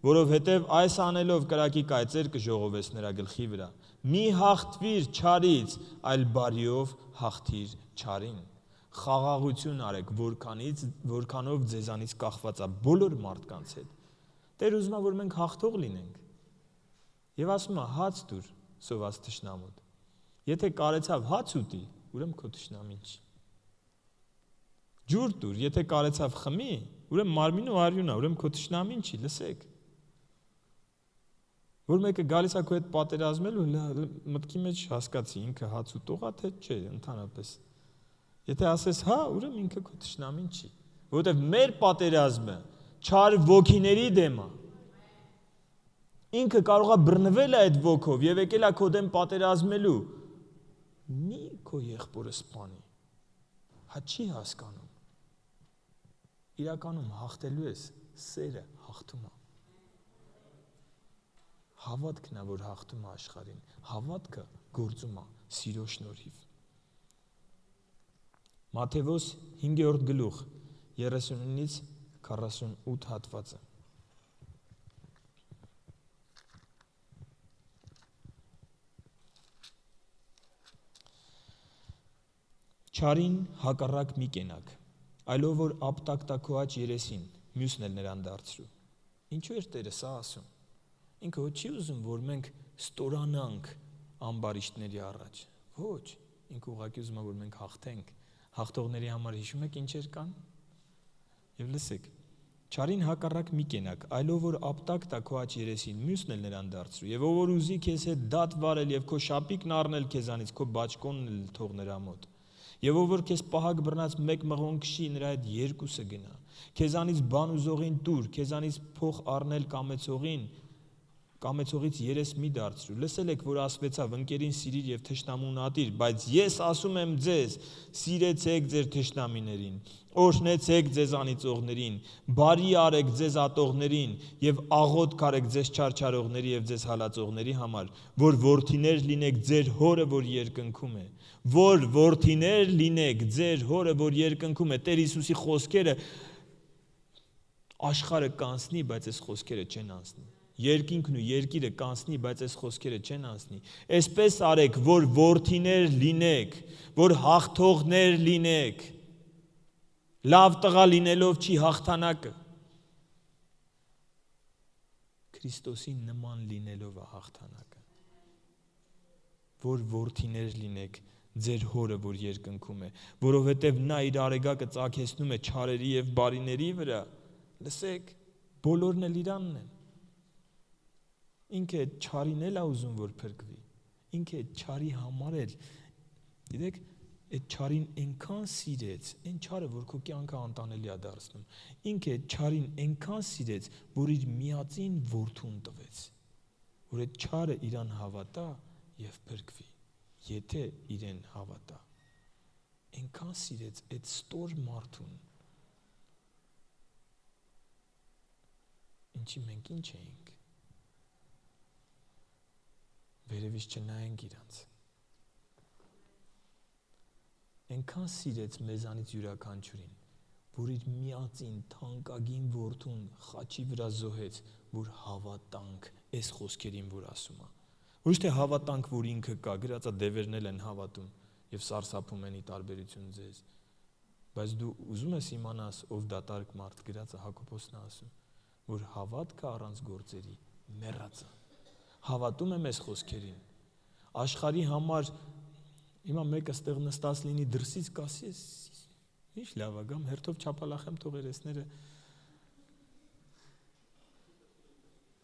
որովհետև այս անելով կրակի կայծեր կժողովես նրա գլխի վրա։ Մի հաղթվիր չարից, այլ բարիով հաղթիր չարին։ Խաղաղություն արեք, որքանով ձեզանից կախված է բոլոր մարդկանց հետ։ Տեր ուզում է, որ մենք հաղթող լինենք։ Եվ ասում է, հաց տուր սոված թշնամուդ։ Եթե կարեցավ հաց ուտի, ուրեմն քո թշնամին չի։ Ջուր տուր, եթե կարեցավ խմի, ուրեմն մարմին ու արյունը, ուրեմն քո թշնամին չի, լսեք։ Որ մեկը գալիս է քո հետ պատերազմելու, մտքի մեջ հասկացի, ինքը հաց ուտող է, թե չէ, ընդհանրապես։ Եթե ասես հա, ուրեմն ինքը քո թշնամին չի, որովհետև մեր պատերազմը չար ոգիների դեմ է։ Ինքը կարող է բռնվել այդ ոգով եւ եկել է քո դեմ պատերազմելու։ Մի քո եղբորը սպանի։ Հա չի հասկանում։ Իրականում հաղթելու ես, սերը հաղթում է։ Հավատքն է, որ հաղթում է աշխարհին։ Հավատքը գործում է սիրո շնորհիվ։ Մատթեոս 5-րդ գլուխ 39-ից 48 հատվածը։ Չարին հակառակ մի կենակ, այլով որ ապտակ տա քո աջ երեսին, մյուսն էլ նրան դարձրու։ Ինչու էր Տերը սա ասում։ Ինքը ոչ չի ուզում, որ մենք ստորանանք ամբարիշտների առաջ։ Ոչ, ինքը ուղղակի ուզում է, որ մենք հաղթենք։ Հաղթողների համար հիշում եք ինչեր կան։ Եվ լսեք, չարին հակառակ մի կենակ, այլով որ ապտակ տա քո աջ երեսին, մյուսն էլ նրան դարձրու։ Եվ ով որ ուզի քեզ հետ դատ վարել եւ քո շապիկն առնել քեզանից, քո բաճկոնն էլ թող նրա մոտ։ Եվ ով որ քեզ պահակ բռնած մեկ մղոն քշի, նրա հետ երկուսը գնա։ Քեզանից բան ուզողին տուր, քեզանից փող առնել կամեցողից երես մի դարձրու։ Լսել եք, որ ասվեցավ. ընկերին սիրիր եւ թշնամուն ատիր, բայց ես ասում եմ ձեզ, սիրեցեք ձեր թշնամիներին, օրհնեցեք ձեզ անիծողներին, բարի արեք ձեզ ատողներին եւ աղոթք արեք ձեզ չարչարողների եւ ձեզ հալածողների համար, որ որդիներ լինեք ձեր հորը, որ երկնքում է։ Որ որդիներ լինեք ձեր հորը, որ երկնքում է։ Տեր Հիսուսի խոսքերը աշխարհը կանցնի, բայց այս խոսքերը չեն անցնի։ Երկինքն ու երկիրը կանցնի, բայց այս խոսքերը չեն անցնի։ Այսպես արեք, որ որդիներ լինեք, որ հաղթողներ լինեք։ Լավ տղա լինելով չի հաղթանակը։ Քրիստոսի նման լինելով է հաղթանակը։ Որ որդիներ լինեք ձեր հորը, որ երկնքում է, որովհետև նա իր արեգակը ծագեցնում է չարերի եւ բարիների վրա։ Լսեք, բոլորն էլ իրանն են։ Ինքը այդ չարին էլ է ուզում, որ փրկվի։ Ինքը այդ չարի համար էլ, գիտեք, այդ չարին այնքան սիրեց, այն չարը, որ քո կյանքը անտանելի է դարձնում։ Ինքը այդ չարին այնքան սիրեց, որ իր միածին որդուն տվեց, որ այդ չարը իրան հավատա եւ փրկվի, եթե իրեն հավատա։ Այնքան սիրեց այդ ստոր մարդուն, ինչի մենք ինչ էինք։ Վերևից չնայենք իրանց։ Այնքան սիրեց մեզանից յուրաքանչյուրին, որ իր միածին թանկագին որդուն խաչի վրա զոհեց, որ հավատանք այս խոսքերին, որ ասում է։ Ոչ թե հավատանք, որ ինքը կա, գրածա դևերնել են հավատում եւ սարսափում են ի տարբերություն ձեզ։ Բայց դու ուզում ես իմանաս, ով դատարկ մարդ, գրածա Հակոբոսն է ասում, որ հավատքը առանց գործերի մեռած է։ Հավատում եմ այս խոսքերին։ Աշխարհի համար հիմա մեկը ստեղ նստած լինի դրսից կասի, ինչ լավ է, գամ հերթով չափալախեմ թող երեսները։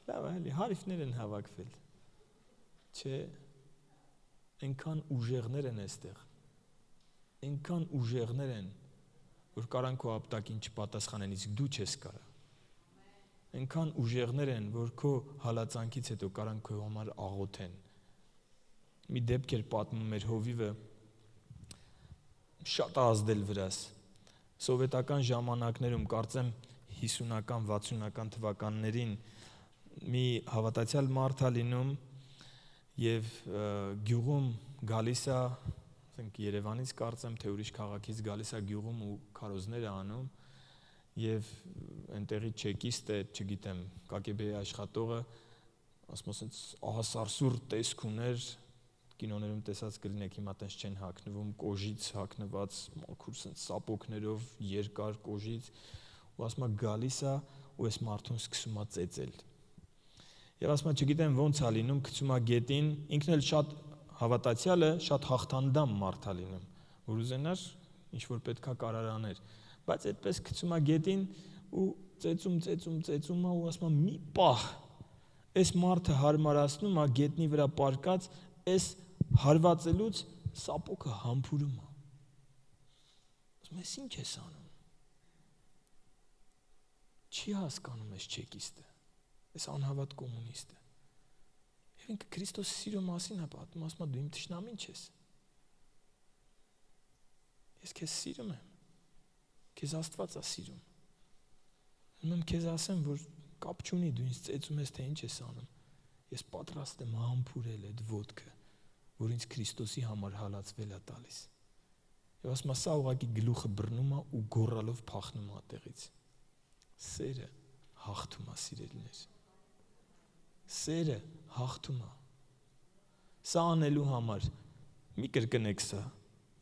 Լավ է, էլի հարիվներ են հավաքվել։ Չէ, այնքան ուժեղներ են այստեղ։ Այնքան ուժեղներ են, որ կարան քո ապտակին չպատասխանեն, իսկ դու չես կարա։ Այնքան ուժեղներ են, որ քո հալածանքից հետո կարան քո համար աղոթեն։ Մի դեպք էր պատմում մեր հովիվը, շատ ազդել վրաս։ Սովետական ժամանակներում, կարծեմ 50-ական, 60-ական թվականներին մի հավատացյալ մարդ է լինում եւ գյուղում գալիս է, ասենք Երևանից կարծեմ, թե ուրիշ քաղաքից գալիս է գյուղում ու քարոզներ է անում եւ այնտեղի չեկիստ է, չգիտեմ, ԿԳԲ-ի աշխատողը, ասում ասենց ահասարսուր տեսք ուներ, կինոներում տեսած կլինեք, հիմա տես չեն հագնվում, կոժից հագնված, մաքուր սենց սապոկներով, երկար կոժից, ու ասում է գալիս է ու այս մարդուն սկսում է ծեծել։ Եվ ասում է, չգիտեմ ոնց է լինում, գցում է գետին, ինքն էլ շատ հավատացյալը, շատ հաղթանդամ մարդ է լինում, որ ուզենար ինչ որ պետքա կարար աներ, բայց այդպես գցում է գետին ու ծեծում է ու ասում է մի պահ այս մարդը հարմարացնում է գետնի վրա պարկած, այս հարվածելուց սապոկը համբուրում է։ Ասում ես ինչ ես անում։ Չի հասկանում ես չեկիստը, այս անհավատ կոմունիստը։ Եվ ինքը Քրիստոսի սիրո մասին է պատմում, ասում է դու իմ թշնամին չես։ Ես քեզ սիրում եմ, քեզ Աստված է սիրում։ Ուզում եմ քեզ ասեմ, որ կապ չունի դու ինձ ծեծում ես, թե ինչ ես անում։ Ես պատրաստ եմ համբուրել այդ ոտքը, որ ինձ Քրիստոսի համար հալածվել է տալիս։ Եվ ասում է, սա ուղղակի գլուխը բռնում է ու գոռալով փախնում է այդտեղից։ Սերը հաղթում է, սիրելիներ։ Սերը հաղթում է։ Սա անելու համար մի կրկնեք սա,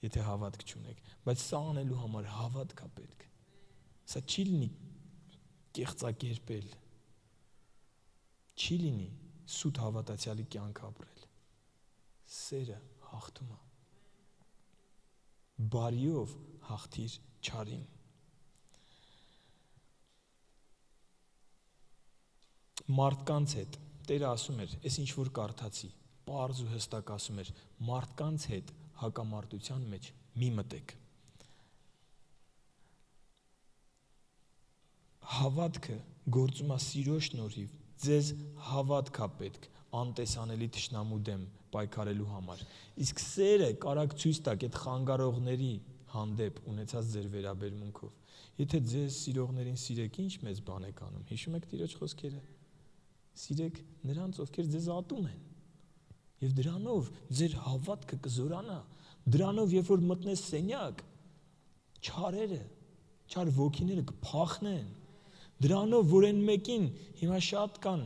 եթե հավատք չունեք, բայց սա անելու համար հավատք է պետք։ Սա չի լինի կեղծակերպել, չի լինի սուտ հավատացյալի կյանք ապրել։ Սերը հաղթում է։ Բարիով հաղթիր չարին։ Մարդկանց հետ Տերը ասում էր, այս ինչ որ կարդացի, պարզ ու հստակ ասում էր, մարդկանց հետ հակամարտության մեջ մի մտեք։ Հավատքը գործում է սիրո շնորհիվ, ձեզ հավատք է պետք անտեսանելի թշնամու դեմ պայքարելու համար։ Իսկ սերը կարաք ցույց տաք այդ խանգարողների հանդեպ ունեցած ձեր վերաբերմունքով։ Եթե ձեզ սիրողներին սիրեք, ինչ մեծ բան եք անում։ Հիշում եք Տիրոջ խոսքերը։ Սիրեք նրանց, ովքեր ձեզ ատում են։ Եվ դրանով ձեր հավատքը կզորանա։ Դրանով, երբ որ մտնես սենյակ, չարերը, չար ոգիները կփախնեն։ Դրանով, որ այն մեկին հիմա շատ կան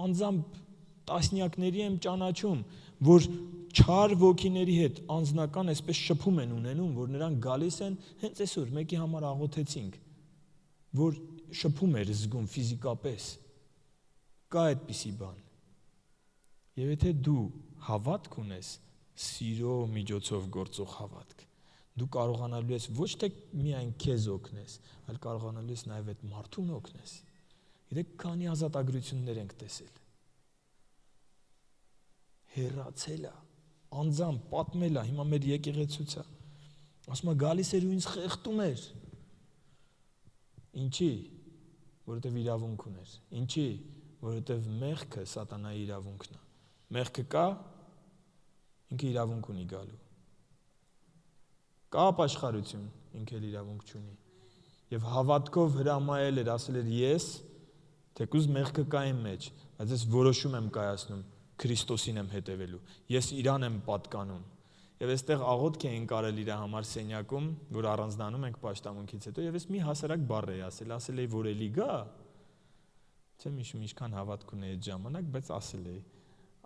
անձամբ տասնյակների եմ ճանաչում, որ չար ոգիների հետ անձնական այսպես շփում են ունենում, որ նրանք գալիս են, հենց այսօր մեկի համար աղոթեցինք, որ շփում էր զգում ֆիզիկապես։ Կա այդպիսի բան։ Եվ եթե դու հավատք ունես, սիրո միջոցով գործող հավատք, դու կարողանալու ես ոչ թե միայն քեզ օգնես, այլ կարողանալու ես նաև այդ մարդուն օգնես։ Գիտեք, քանի ազատագրություններ ենք տեսել։ Հեռացել է, անձամբ պատմել է, հիմա մեր եկեղեցուց է։ Ասում է գալիս էր ու ինձ խեղդում էր։ Ինչի՞, որովհետև իրավունք ուներ։ Ինչի՞, որովհետև մեղքը սատանայի իրավունքն է։ Մեղքը կա, ինքը իրավունք ունի գալու։ Կա ապաշխարություն, ինքը էլ իրավունք չունի։ Եվ հավատքով հրամայել էր, ասել էր ես, թեկուզ մեղքը կա իմ մեջ, բայց ես որոշում եմ կայացնում, Քրիստոսին եմ հետևելու, ես իրան եմ պատկանում։ Եվ այստեղ աղոթք էինք արել իր համար սենյակում, որ առանձնանում ենք պաշտամունքից հետո, եւ ես մի հասարակ բառ էի ասել էի, որ էլի գա, չեմ հիշում ինչքան հավատք ունեի այդ ժամանակ, բայց ասել էի,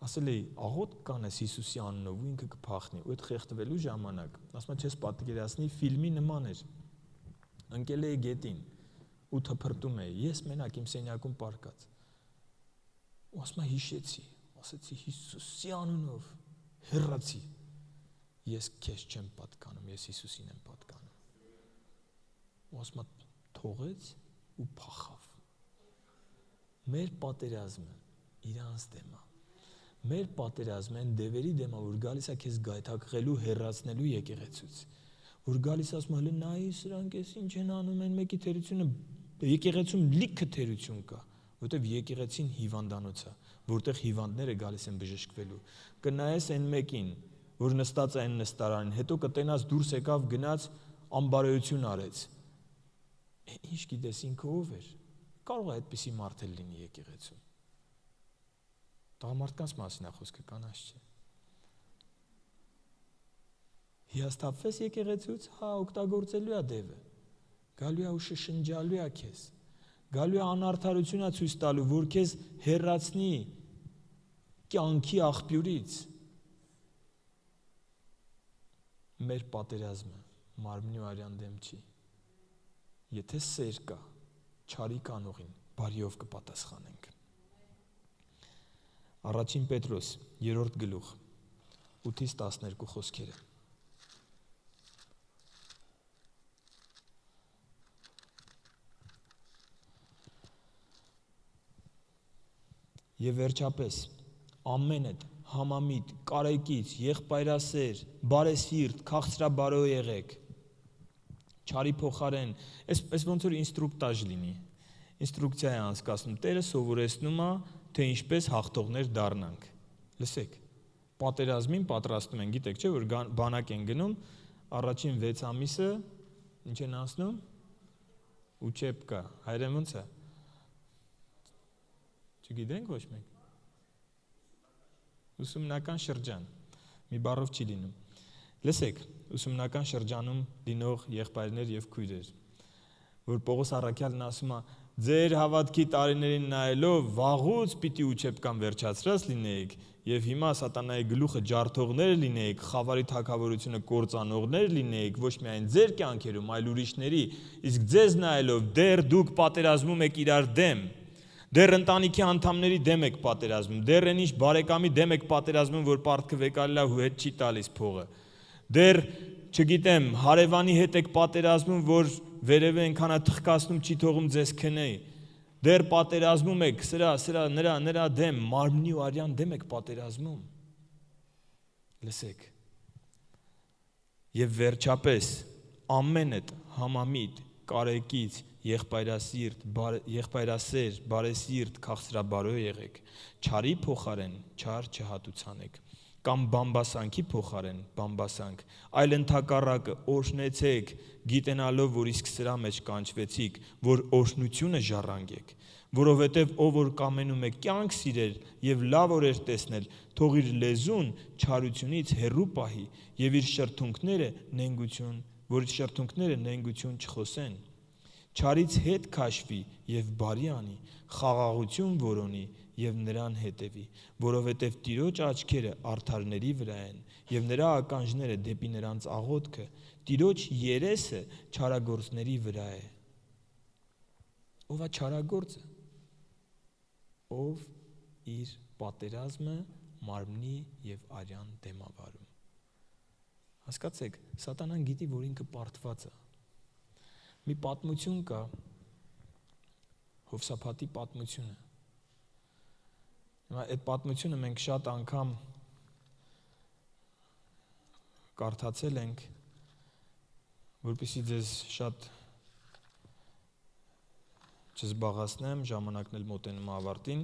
աղոթք կանես Հիսուսի անունով ու ինքը կփախնի, ու այդ խեղդվելու ժամանակ, ասում եմ, չես պատկերացնի, ֆիլմի նման էր։ Ընկել էի գետին ու թփրտում էի, ես մենակ իմ սենյակում պառկած։ Ու ասում եմ, հիշեցի, ասեցի Հիսուսի անունով, հեռացի։ Ես քեզ չեմ պատկանում, ես Հիսուսին եմ պատկանում։ Ու ասում եմ, թողեց ու փախավ։ Մեր պատերազմը իրանց դեմ է։ Մեր պատերազմը այն դևերի դեմ է, որ գալիս է քեզ գայթակղելու, հեռացնելու եկեղեցուց։ Որ գալիս ասում է, նայի սրանք էս ինչ են անում, այն մեկի թերությունը, եկեղեցում լիքը թերություն կա, որտեվ եկեղեցին հիվանդանոց է, որտեղ հիվանդները գալիս են բժշկվելու։ Կնայես այն մեկին, որ նստած է այն նստարանին, հետո կտենաս դուրս եկավ, գնաց ամբարոյություն արեց։ Ինչ գիտես ինքը ով էր։ Կարող է այդպիսի մարդ էլ լինի եկեղեցում։ Տղամարդկանց մասին է խոսքը, կանանց չէ։ Հիասթափվես եկեղեցուց, հա, օգտագործելու է դևը։ Գալու է ու շշնջալու է քեզ։ Գալու է անարդարություն է ցույց տալու, որ քեզ հեռացնի կյանքի աղբյուրից։ Մեր պատերազմը մարմնի ու արյան դեմ չի։ Եթե սեր կա, չարի կանողին բարիով կպատասխանենք։ Առաջին Պետրոս 3-րդ գլուխ 8-ից 12 խոսքերը։ Եվ վերջապես, ամենդ համամիտ, կարեկից, եղբայրասեր, բարեսիրտ, քաղցրաբարո եղեք։ Չարի փոխարեն, այս ոնց որ ինստրուկտաժ լինի։ Ինստրուկցիա է անցկացնում, Տերը սովորեցնում է, թե ինչպես հաղթողներ դառնանք։ Լսեք, պատերազմին պատրաստում են, գիտեք չէ, որ բանակ են գնում, առաջին 6 ամիսը ինչ են անցնում։ Ուչեպկա, հայերեն ոնց է։ Չգիտենք ոչ մեկ։ Ուսումնական շրջան, մի բառով չի լինում։ Լսեք, ուսումնական շրջանում լինող եղբայրներ եւ քույրեր, որ Պողոս առաքյալն ասում է. ձեր հավատքի տարիներին նայելով վաղուց պիտի ուչեպկան վերջացրած լինեիք եւ հիմա սատանայի գլուխը ջարդողներ լինեիք, խավարի թագավորությունը կործանողներ լինեիք, ոչ միայն ձեր կյանքերում, այլ ուրիշների, իսկ ձեզ նայելով դեռ դուք պատերազմում եք իրար դեմ, դեռ ընտանիքի անդամների դեմ եք պատերազմում, դեռ այնիշ բարեկամի դեմ եք պատերազմում, որ պարտքվեկալա ու հետ չի տալիս փողը, դեռ չգիտեմ, հարևանի հետ եք պատերազմում, որ վերևը այնքան է թխկացնում, չի թողում ձեզ քնեի, դեռ պատերազմում եք նրա դեմ, մարմնի ու արյան դեմ եք պատերազմում, լսեք, եւ վերջապես ամեն այդ համամիտ, կարեկից, եղբայրասեր, բարեսիրտ, քաղցրաբարո եղեք, չարի փոխարեն չար չհատուցանեք, կամ բամբասանքի փոխարեն բամբասանք, այլ ընդհակառակը օրհնեցեք, գիտենալով, որ իսկ սրա մեջ կանչվեցիք, որ օրհնությունը ժառանգեք, որովհետև ով որ կամենում է կյանք սիրել եւ լավ օրեր տեսնել, թող իր լեզուն չարությունից հեռու պահի եւ իր շրթունքները նենգություն չխոսեն, չարից հետ քաշվի եւ բարի անի, խաղաղություն որոնի եւ նրան հետևի, որովհետև Տիրոջ աչքերը արդարների վրա են եւ նրա ականջները դեպի նրանց աղոթքը, Տիրոջ երեսը չարագործների վրա է։ Ով է չարագործը? Ով իր պատերազմը մարմնի եւ արյան դեմավարում։ Հասկացեք, սատանան գիտի, որ ինքը պարտված է։ Մի պատմություն կա, Հովսափատի պատմությունը։ Այդ պատմությունը մենք շատ անգամ կարդացել ենք, որպեսզի ձեզ շատ չզբաղացնեմ, ժամանակն էլ մոտենում է ավարտին։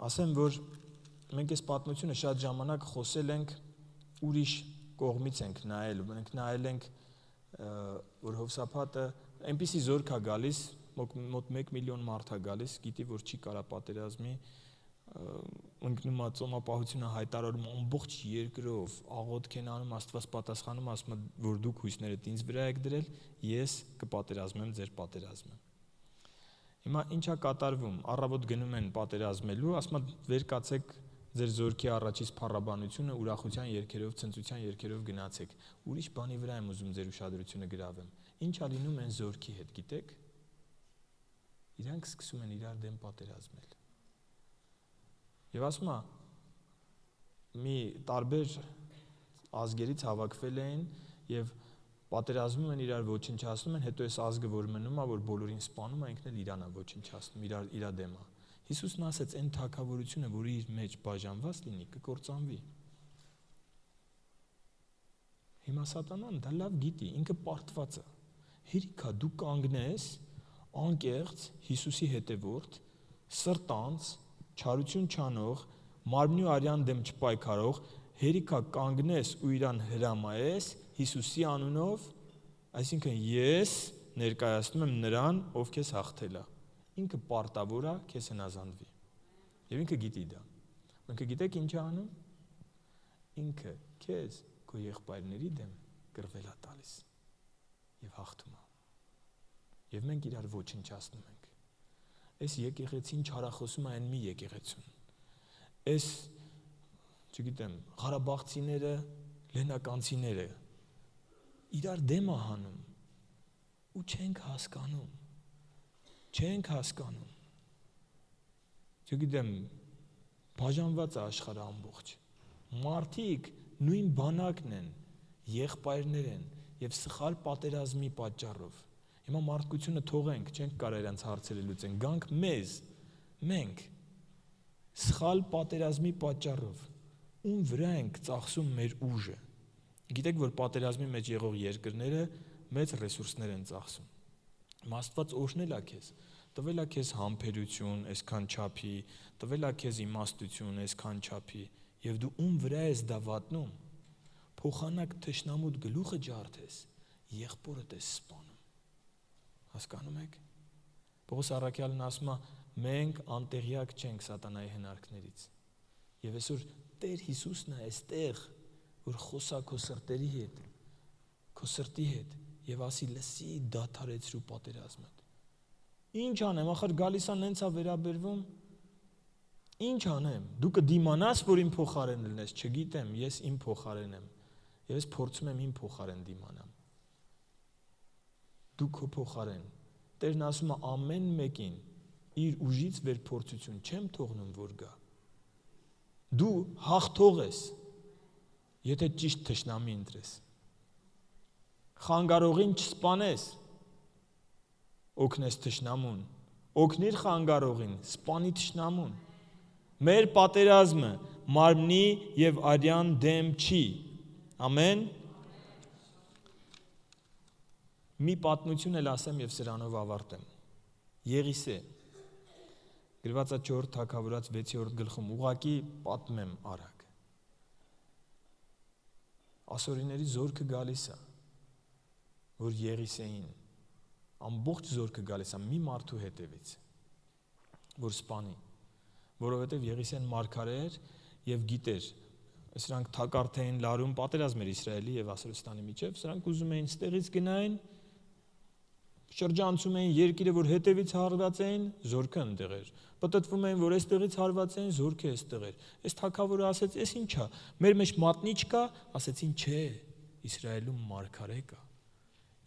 Ասեմ, որ մենք այս պատմությունը շատ ժամանակ խոսել ենք, ուրիշ կողմից ենք նայել, մենք նայել ենք, որ Հովսափատը այնպիսի զորք է գալիս, մոտ 1 միլիոն մարդ է գալիս, գիտի, որ չի կարա պատերազմի, ընկնում է ծոմապահությունը հայտարարում ամբողջ երկրով, աղոթք են անում, Աստված պատասխանում, ասում է, որ դուք հույսներդ ինձ վրա եք դրել, ես կպատերազմեմ ձեր պատերազմը։ Հիմա ինչ է կատարվում, առավոտ գնում են պատերազմելու, ասում է, վեր կացեք ձեր զորքի առաջից փառաբանությունը, ուրախության երգերով, ցնծության երգերով գնացեք։ Ուրիշ բանի վրա եմ ուզում ձեր ուշադրությունը գրավեմ։ Ինչ է լինում այն զորքի հետ, գիտեք։ Իրանք սկսում են իրար դեմ պատերազմել։ Եվ ասում է, մի տարբեր ազգերից հավաքվել էին եւ պատերազմում են իրար ոչնչացնում են, հետո այս ազգը որ մնում է, որ բոլորին սպանում է, ինքն էլ իրան է ոչնչացնում, իր դեմ է։ Հիսուսն ասեց, այն թագավորությունը, որի իր մեջ բաժանված լինի, կկործանվի։ Հիմա սատանան դա լավ գիտի, ինքը պարտված է։ Հերիք է դու կանգնես, անկեղծ Հիսուսի հետևորդ, սրտանց, չարություն չանող, մարմնի ու արյան դեմ չպայքարող, հերիք է կանգնես ու իրան հրամայես Հիսուսի անունով, այսինքն ես ներկայացնում եմ նրան, ով քեզ հաղթել է։ Ինքը պարտավոր է քեզ հնազանդվի։ Եվ ինքը գիտի դա։ Ինքը գիտեք ինչ է անում։ Ինքը քեզ քո եղբայրների դեմ կռվել է տալիս եւ հաղթում է։ Եվ մենք իրար ոչնչացնում ենք։ Այս եկեղեցին չարախոսում է այն մի եկեղեցուն։ Այս, չգիտեմ, Ղարաբաղցիները, լենականցիները իրար դեմ է հանում ու չենք հասկանում։ Չենք հասկանում։ Չգիտեմ, բաժանված է աշխարհը ամբողջ։ Մարդիկ նույն բանակն են, եղբայրներ են եւ սխալ պատերազմի պատճառով։ Հիմա մարդկությունը թողենք, չենք կարող իրենց հարցերը լուծեն, գանք մեզ, մենք սխալ պատերազմի պատճառով ում վրա ենք ծախսում մեր ուժը։ Գիտեք, որ պատերազմի մեջ եղող երկրները մեծ ռեսուրսներ են ծախսում։ Աստված օրհնել է քեզ, տվել է քեզ համբերություն, այսքան չափի, տվել է քեզ իմաստություն, այսքան չափի, եւ դու ում վրա ես դա վատնում, փոխանակ թշնամուդ գլուխը ջարդես, եղբորդ ես սպանում։ Հասկանում եք։ Պողոս առաքյալն ասում է, մենք անտեղյակ չենք սատանայի հնարքներից։ Եվ այսօր Տեր Հիսուսն է այստեղ, որ խոսա քո սրտերի հետ, քո սրտի հետ եւ ասի լսի դադարեցրու պատերազմը։ Ինչ անեմ, ախր գալիս ան նենց է վերաբերվում։ Ինչ անեմ, դու կդիմանաս, որ իմ փոխարեն լինես, չգիտեմ, ես իմ փոխարեն եմ եւ ես փորձում եմ իմ փոխարեն դիմանամ։ Դու քո փոխարեն։ Տերն ասում է ամեն մեկին իր ուժից վեր փորձություն չեմ թողնում որ գա։ Դու հաղթող ես, եթե ճիշտ թշնամի ընտրես։ Խանգարողին չսպանես, օգնես թշնամուն, օգնիր խանգարողին, սպանի թշնամուն։ Մեր պատերազմը մարմնի եւ արյան դեմ չի։ Ամեն։ Մի պատմություն էլ ասեմ եւ սրանով ավարտեմ։ Եղիսե գրված է 4 Թագավորաց 6-րդ գլխում, ուղակի պատմեմ արագ։ Ասորիների զորքը գալիս է, որ Եղիսեին ամբողջ զորքը գալիս է մի մարդու հետևից, որ սպանի, որովհետև Եղիսեն մարգարե էր եւ գիտեր, սրանք թակարդ էին լարում, պատերազմ էր Իսրայելի եւ Ասորստանի միջեւ, սրանք ուզում էին ստեղից գնային, շրջանցում էին երկիրը, որ հետևից հարված էին, զորքը ընդեղ էր։ Պտտվում էին, որ այստեղից հարված էին, զորքը այստեղ էր։ Այս թագավորը ասեց, «Էս ի՞նչ է, մեր մեջ մատնիչ կա», ասեցին, «Չէ, Իսրայելում մարգարե կա»։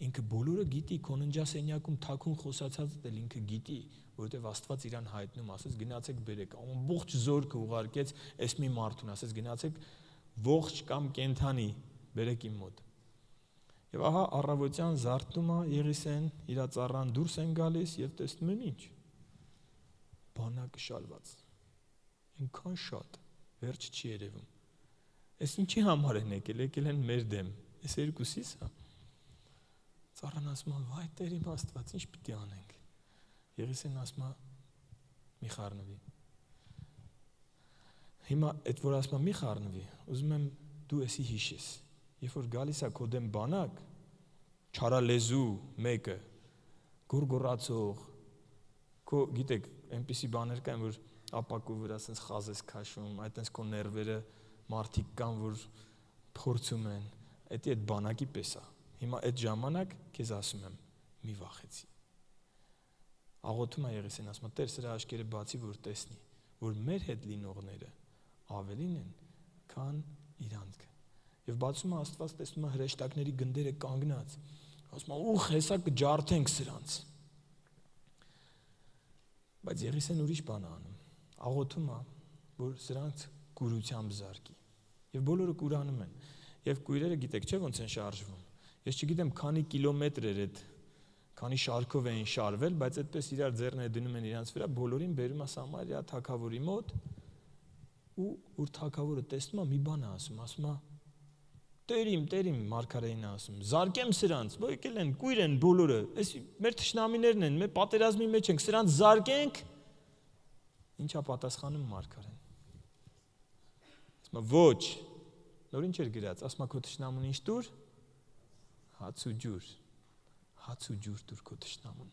Ինքը բոլորը գիտի, քոննջասենյակում թաքուն խոսացածը դել ինքը գիտի, որովհետև Աստված իրան հայտնում, ասեց գնացեք բերեք, ամբողջ զորքը ուղարկեց այս մի մարդուն, ասեց գնացեք ողջ կամ կենթանի բերեք իմ մոտ։ Եվ ահա առավոտյան զարթնում է Եղիսեն, իր ծառան դուրս են գալիս եւ տեսնում են ինչ։ Բանակը շալված։ Ինքան շատ, վերջ չի երևում։ Այս ինչի համար են եկել են մեր դեմ։ Այս երկուսից է։ Ծառան ասում է, վայ Տեր իմ Աստված, ինչ պիտի անենք։ Եղիսեն ասում է, մի խառնվի։ Հիմա այդ որ ասում է մի խառնվի, ուզում եմ դու էսի հիշես։ Երբ որ գալիս է քո դեմ բանակ, չարալեզու մեկը, գուրգուրացող, քո գիտեք, այնպիսի բաներ կան, որ ապակու վրա ասես խազ ես քաշում, այդտենց քո ներվերը մարդիկ կան, որ փորձում են, դա այդ բանակի պես է։ Հիմա այդ ժամանակ քեզ ասում եմ, մի վախեցի։ Աղոթում է Եղիսեն, ասում է, Տեր սրա աչքերը բացի, որ տեսնի, որ մեր հետ լինողները ավելին են, քան իրանք։ Եվ բացում է Աստված, տեսնում է հրեշտակների գնդերը կանգնած, ասում է, ուխ, հեսա կջարդենք սրանց։ Բայց Եղիսեն ուրիշ բան է անում, աղոթում է, որ սրանց կուրությամբ զարկի։ Եվ բոլորը կուրանում են, եւ կույրերը գիտեք, չէ՞ ոնց են շարժվում։ Ես չգիտեմ, քանի կիլոմետր էր այդ, քանի շարքով էին շարվել, բայց այդպես իրար ձեռները դնում են իրանց վրա, բոլորին բերում է Սամարիա թագավորի մոտ, ու որ թագավորը տեսնում է, մի բան է ասում է, Տեր իմ մարգարեին ասում, զարկեմ սրանց, որ եկել են, կույր են բոլորը, այս մեր թշնամիներն են, մեր պատերազմի մեջ ենք, սրանց զարկենք։ Ինչա պատասխանում մարգարեն։ Ասում է, ոչ, նոր ինչ էր գրած, ասում է քո թշնամուն ինչ տուր, հաց ու ջուր տուր քո թշնամուն։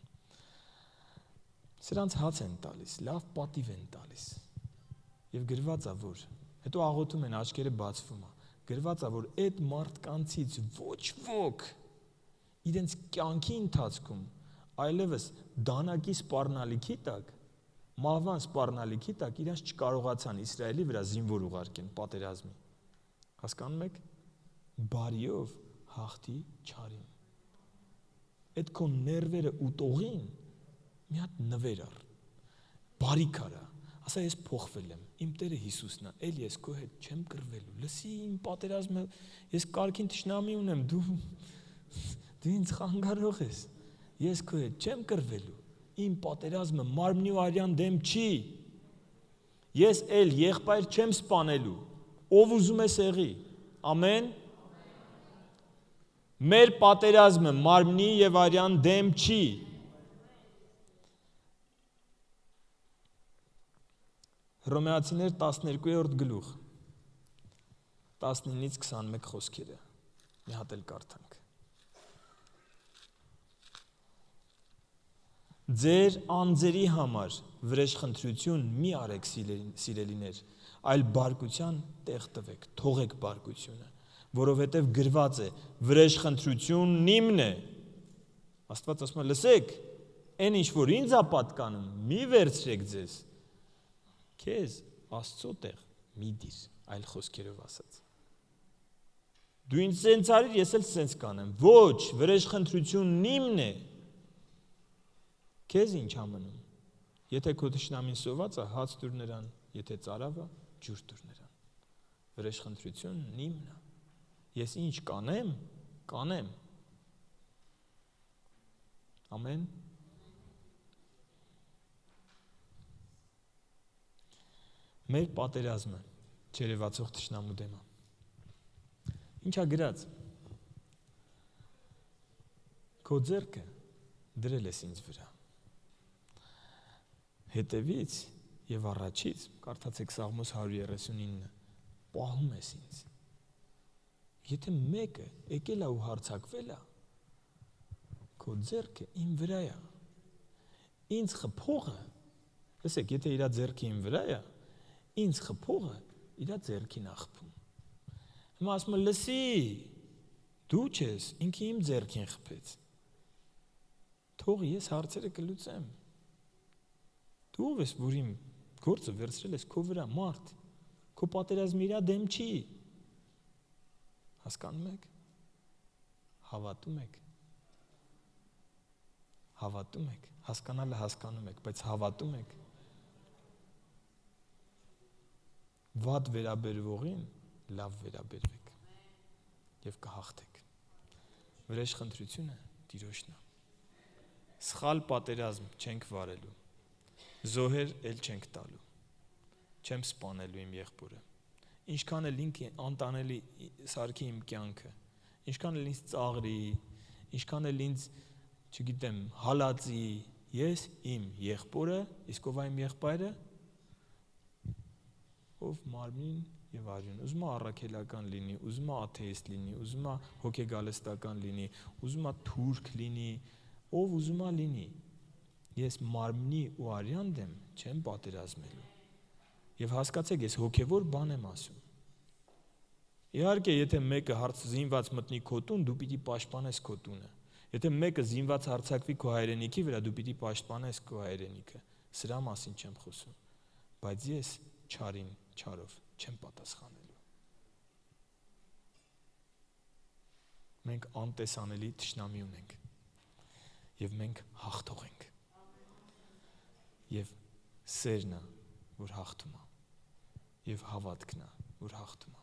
Սրանց հաց են տալիս, լավ պատիվ են տալիս։ Եվ գրված է, որ հետո աղոթում են, աչքերը բացվում է։ Գրված է, որ այդ մարդկանցից ոչ ոք իրենց կյանքի ընթացքում այլևս դանակի սպառնալիքի տակ, մահվան սպառնալիքի տակ իրենց չկարողացան Իսրայելի վրա զինվոր ուղարկեն պատերազմի։ Հասկանում եք, բարիով հաղթի չարին։ Այդ քո ներվերը ուտողին մի հատ նվեր առ, բարիք արա, ասա ես փոխվել եմ, իմ Տերը Հիսուսն է, էլ ես քո հետ չեմ կռվելու, լսի իմ պատերազմը, ես կարգին թշնամի ունեմ, դու ինձ խանգարող ես, ես քո հետ չեմ կռվելու, իմ պատերազմը մարմնի ու արյան դեմ չի, ես էլ եղբայր չեմ սպանելու, ով ուզում է սեղի, ամեն, մեր պատերազմը մարմնի եւ արյան դեմ չի, Հռոմեացիներ 12-րդ գլուխ 19-ից 21 խոսքերը մի հատ էլ կարդանք Ձեր անձերի համար վրեժխնդրություն մի արեք սիրելիներ, այլ բարկության տեղ տվեք, թողեք բարկությունը, որովհետև գրված է. վրեժխնդրությունն իմն է։ Աստված ասում է, լսեք, այն ինչ որ ինձ է պատկանում, մի վերցրեք ձեզ։ Քեզ Աստծո տեղ մի դիր, այլ խոսքերով ասած։ Դու ինձ սենց արիր, ես էլ սենց կանեմ։ Ոչ, վրեժխնդրությունն իմն է։ Քեզ ինչ ա մնում։ Եթե քո թշնամին սոված է, հաց տուր նրան, եթե ծարավ է, ջուր տուր նրան։ Վրեժխնդրությունն իմն է։ Ես ինչ կանեմ, կանեմ։ Ամեն։ Մեր պատերազմը չերևացող թշնամու դեմ է։ Ինչա գրած։ Քո ձեռքը դրել ես ինձ վրա։ Հետևից եւ առաջից, կարդացեք Սաղմոս 139, պահում ես ինձ։ Եթե մեկը եկել է ու հարձակվել է, քո ձեռքը իմ վրա է։ Ինձ խփողը, լսեք, եթե իր ձեռքը իմ վրա է, ինձ խփողը իր ձեռքին է խփում։ Հիմա ասում եմ, լսի, դու չես, ինքը իմ ձեռքին խփեց։ Թող ես հարցերը կլուծեմ։ Դու ով ես, որ իմ գործը վերցրել ես քո վրա, մարդ։ Քո պատերազմը իր դեմ չի։ Հասկանում եք։ Հավատում եք։ Հավատում եք։ Հասկանալը հասկանում եք, բայց հավատում եք։ Վատ վերաբերվողին լավ վերաբերվեք եւ կհաղթեք։ Վրեժխնդրությունը Տիրոջն է։ Սխալ պատերազմ չենք վարելու։ Զոհեր էլ չենք տալու։ Չեմ սպանելու իմ եղբորը։ Ինչքան էլ ինքը անտանելի սարքի իմ կյանքը, ինչքան էլ ինձ ծաղրի, ինչքան էլ ինձ, չգիտեմ, հալածի, ես իմ եղբորը, իսկ ով է իմ եղբայրը, ով մարմին եւ արյուն, ուզում է առաքելական լինի, ուզում է աթեիստ լինի, ուզում է հոգեգալստական լինի, ուզում է թուրք լինի, ով ուզում է լինի։ Ես մարմնի ու արյան դեմ չեմ պատերազմելու։ Եվ հասկացեք, ես հոգևոր բան եմ ասում։ Իհարկե, եթե մեկը զինված մտնի քո տուն, դու պիտի պաշտպանես քո տունը։ Եթե մեկը զինված հարձակվի քո հայրենիքի վրա, դու պիտի պաշտպանես քո հայրենիքը։ Սրա մասին չեմ խոսում։ Բայց ես չարին չարով չեմ պատասխանելու։ Մենք անտեսանելի թշնամի ունենք։ Եվ մենք հաղթող ենք։ Եվ սերն է, որ հաղթում է։ Եվ հավատքն է, որ հաղթում է։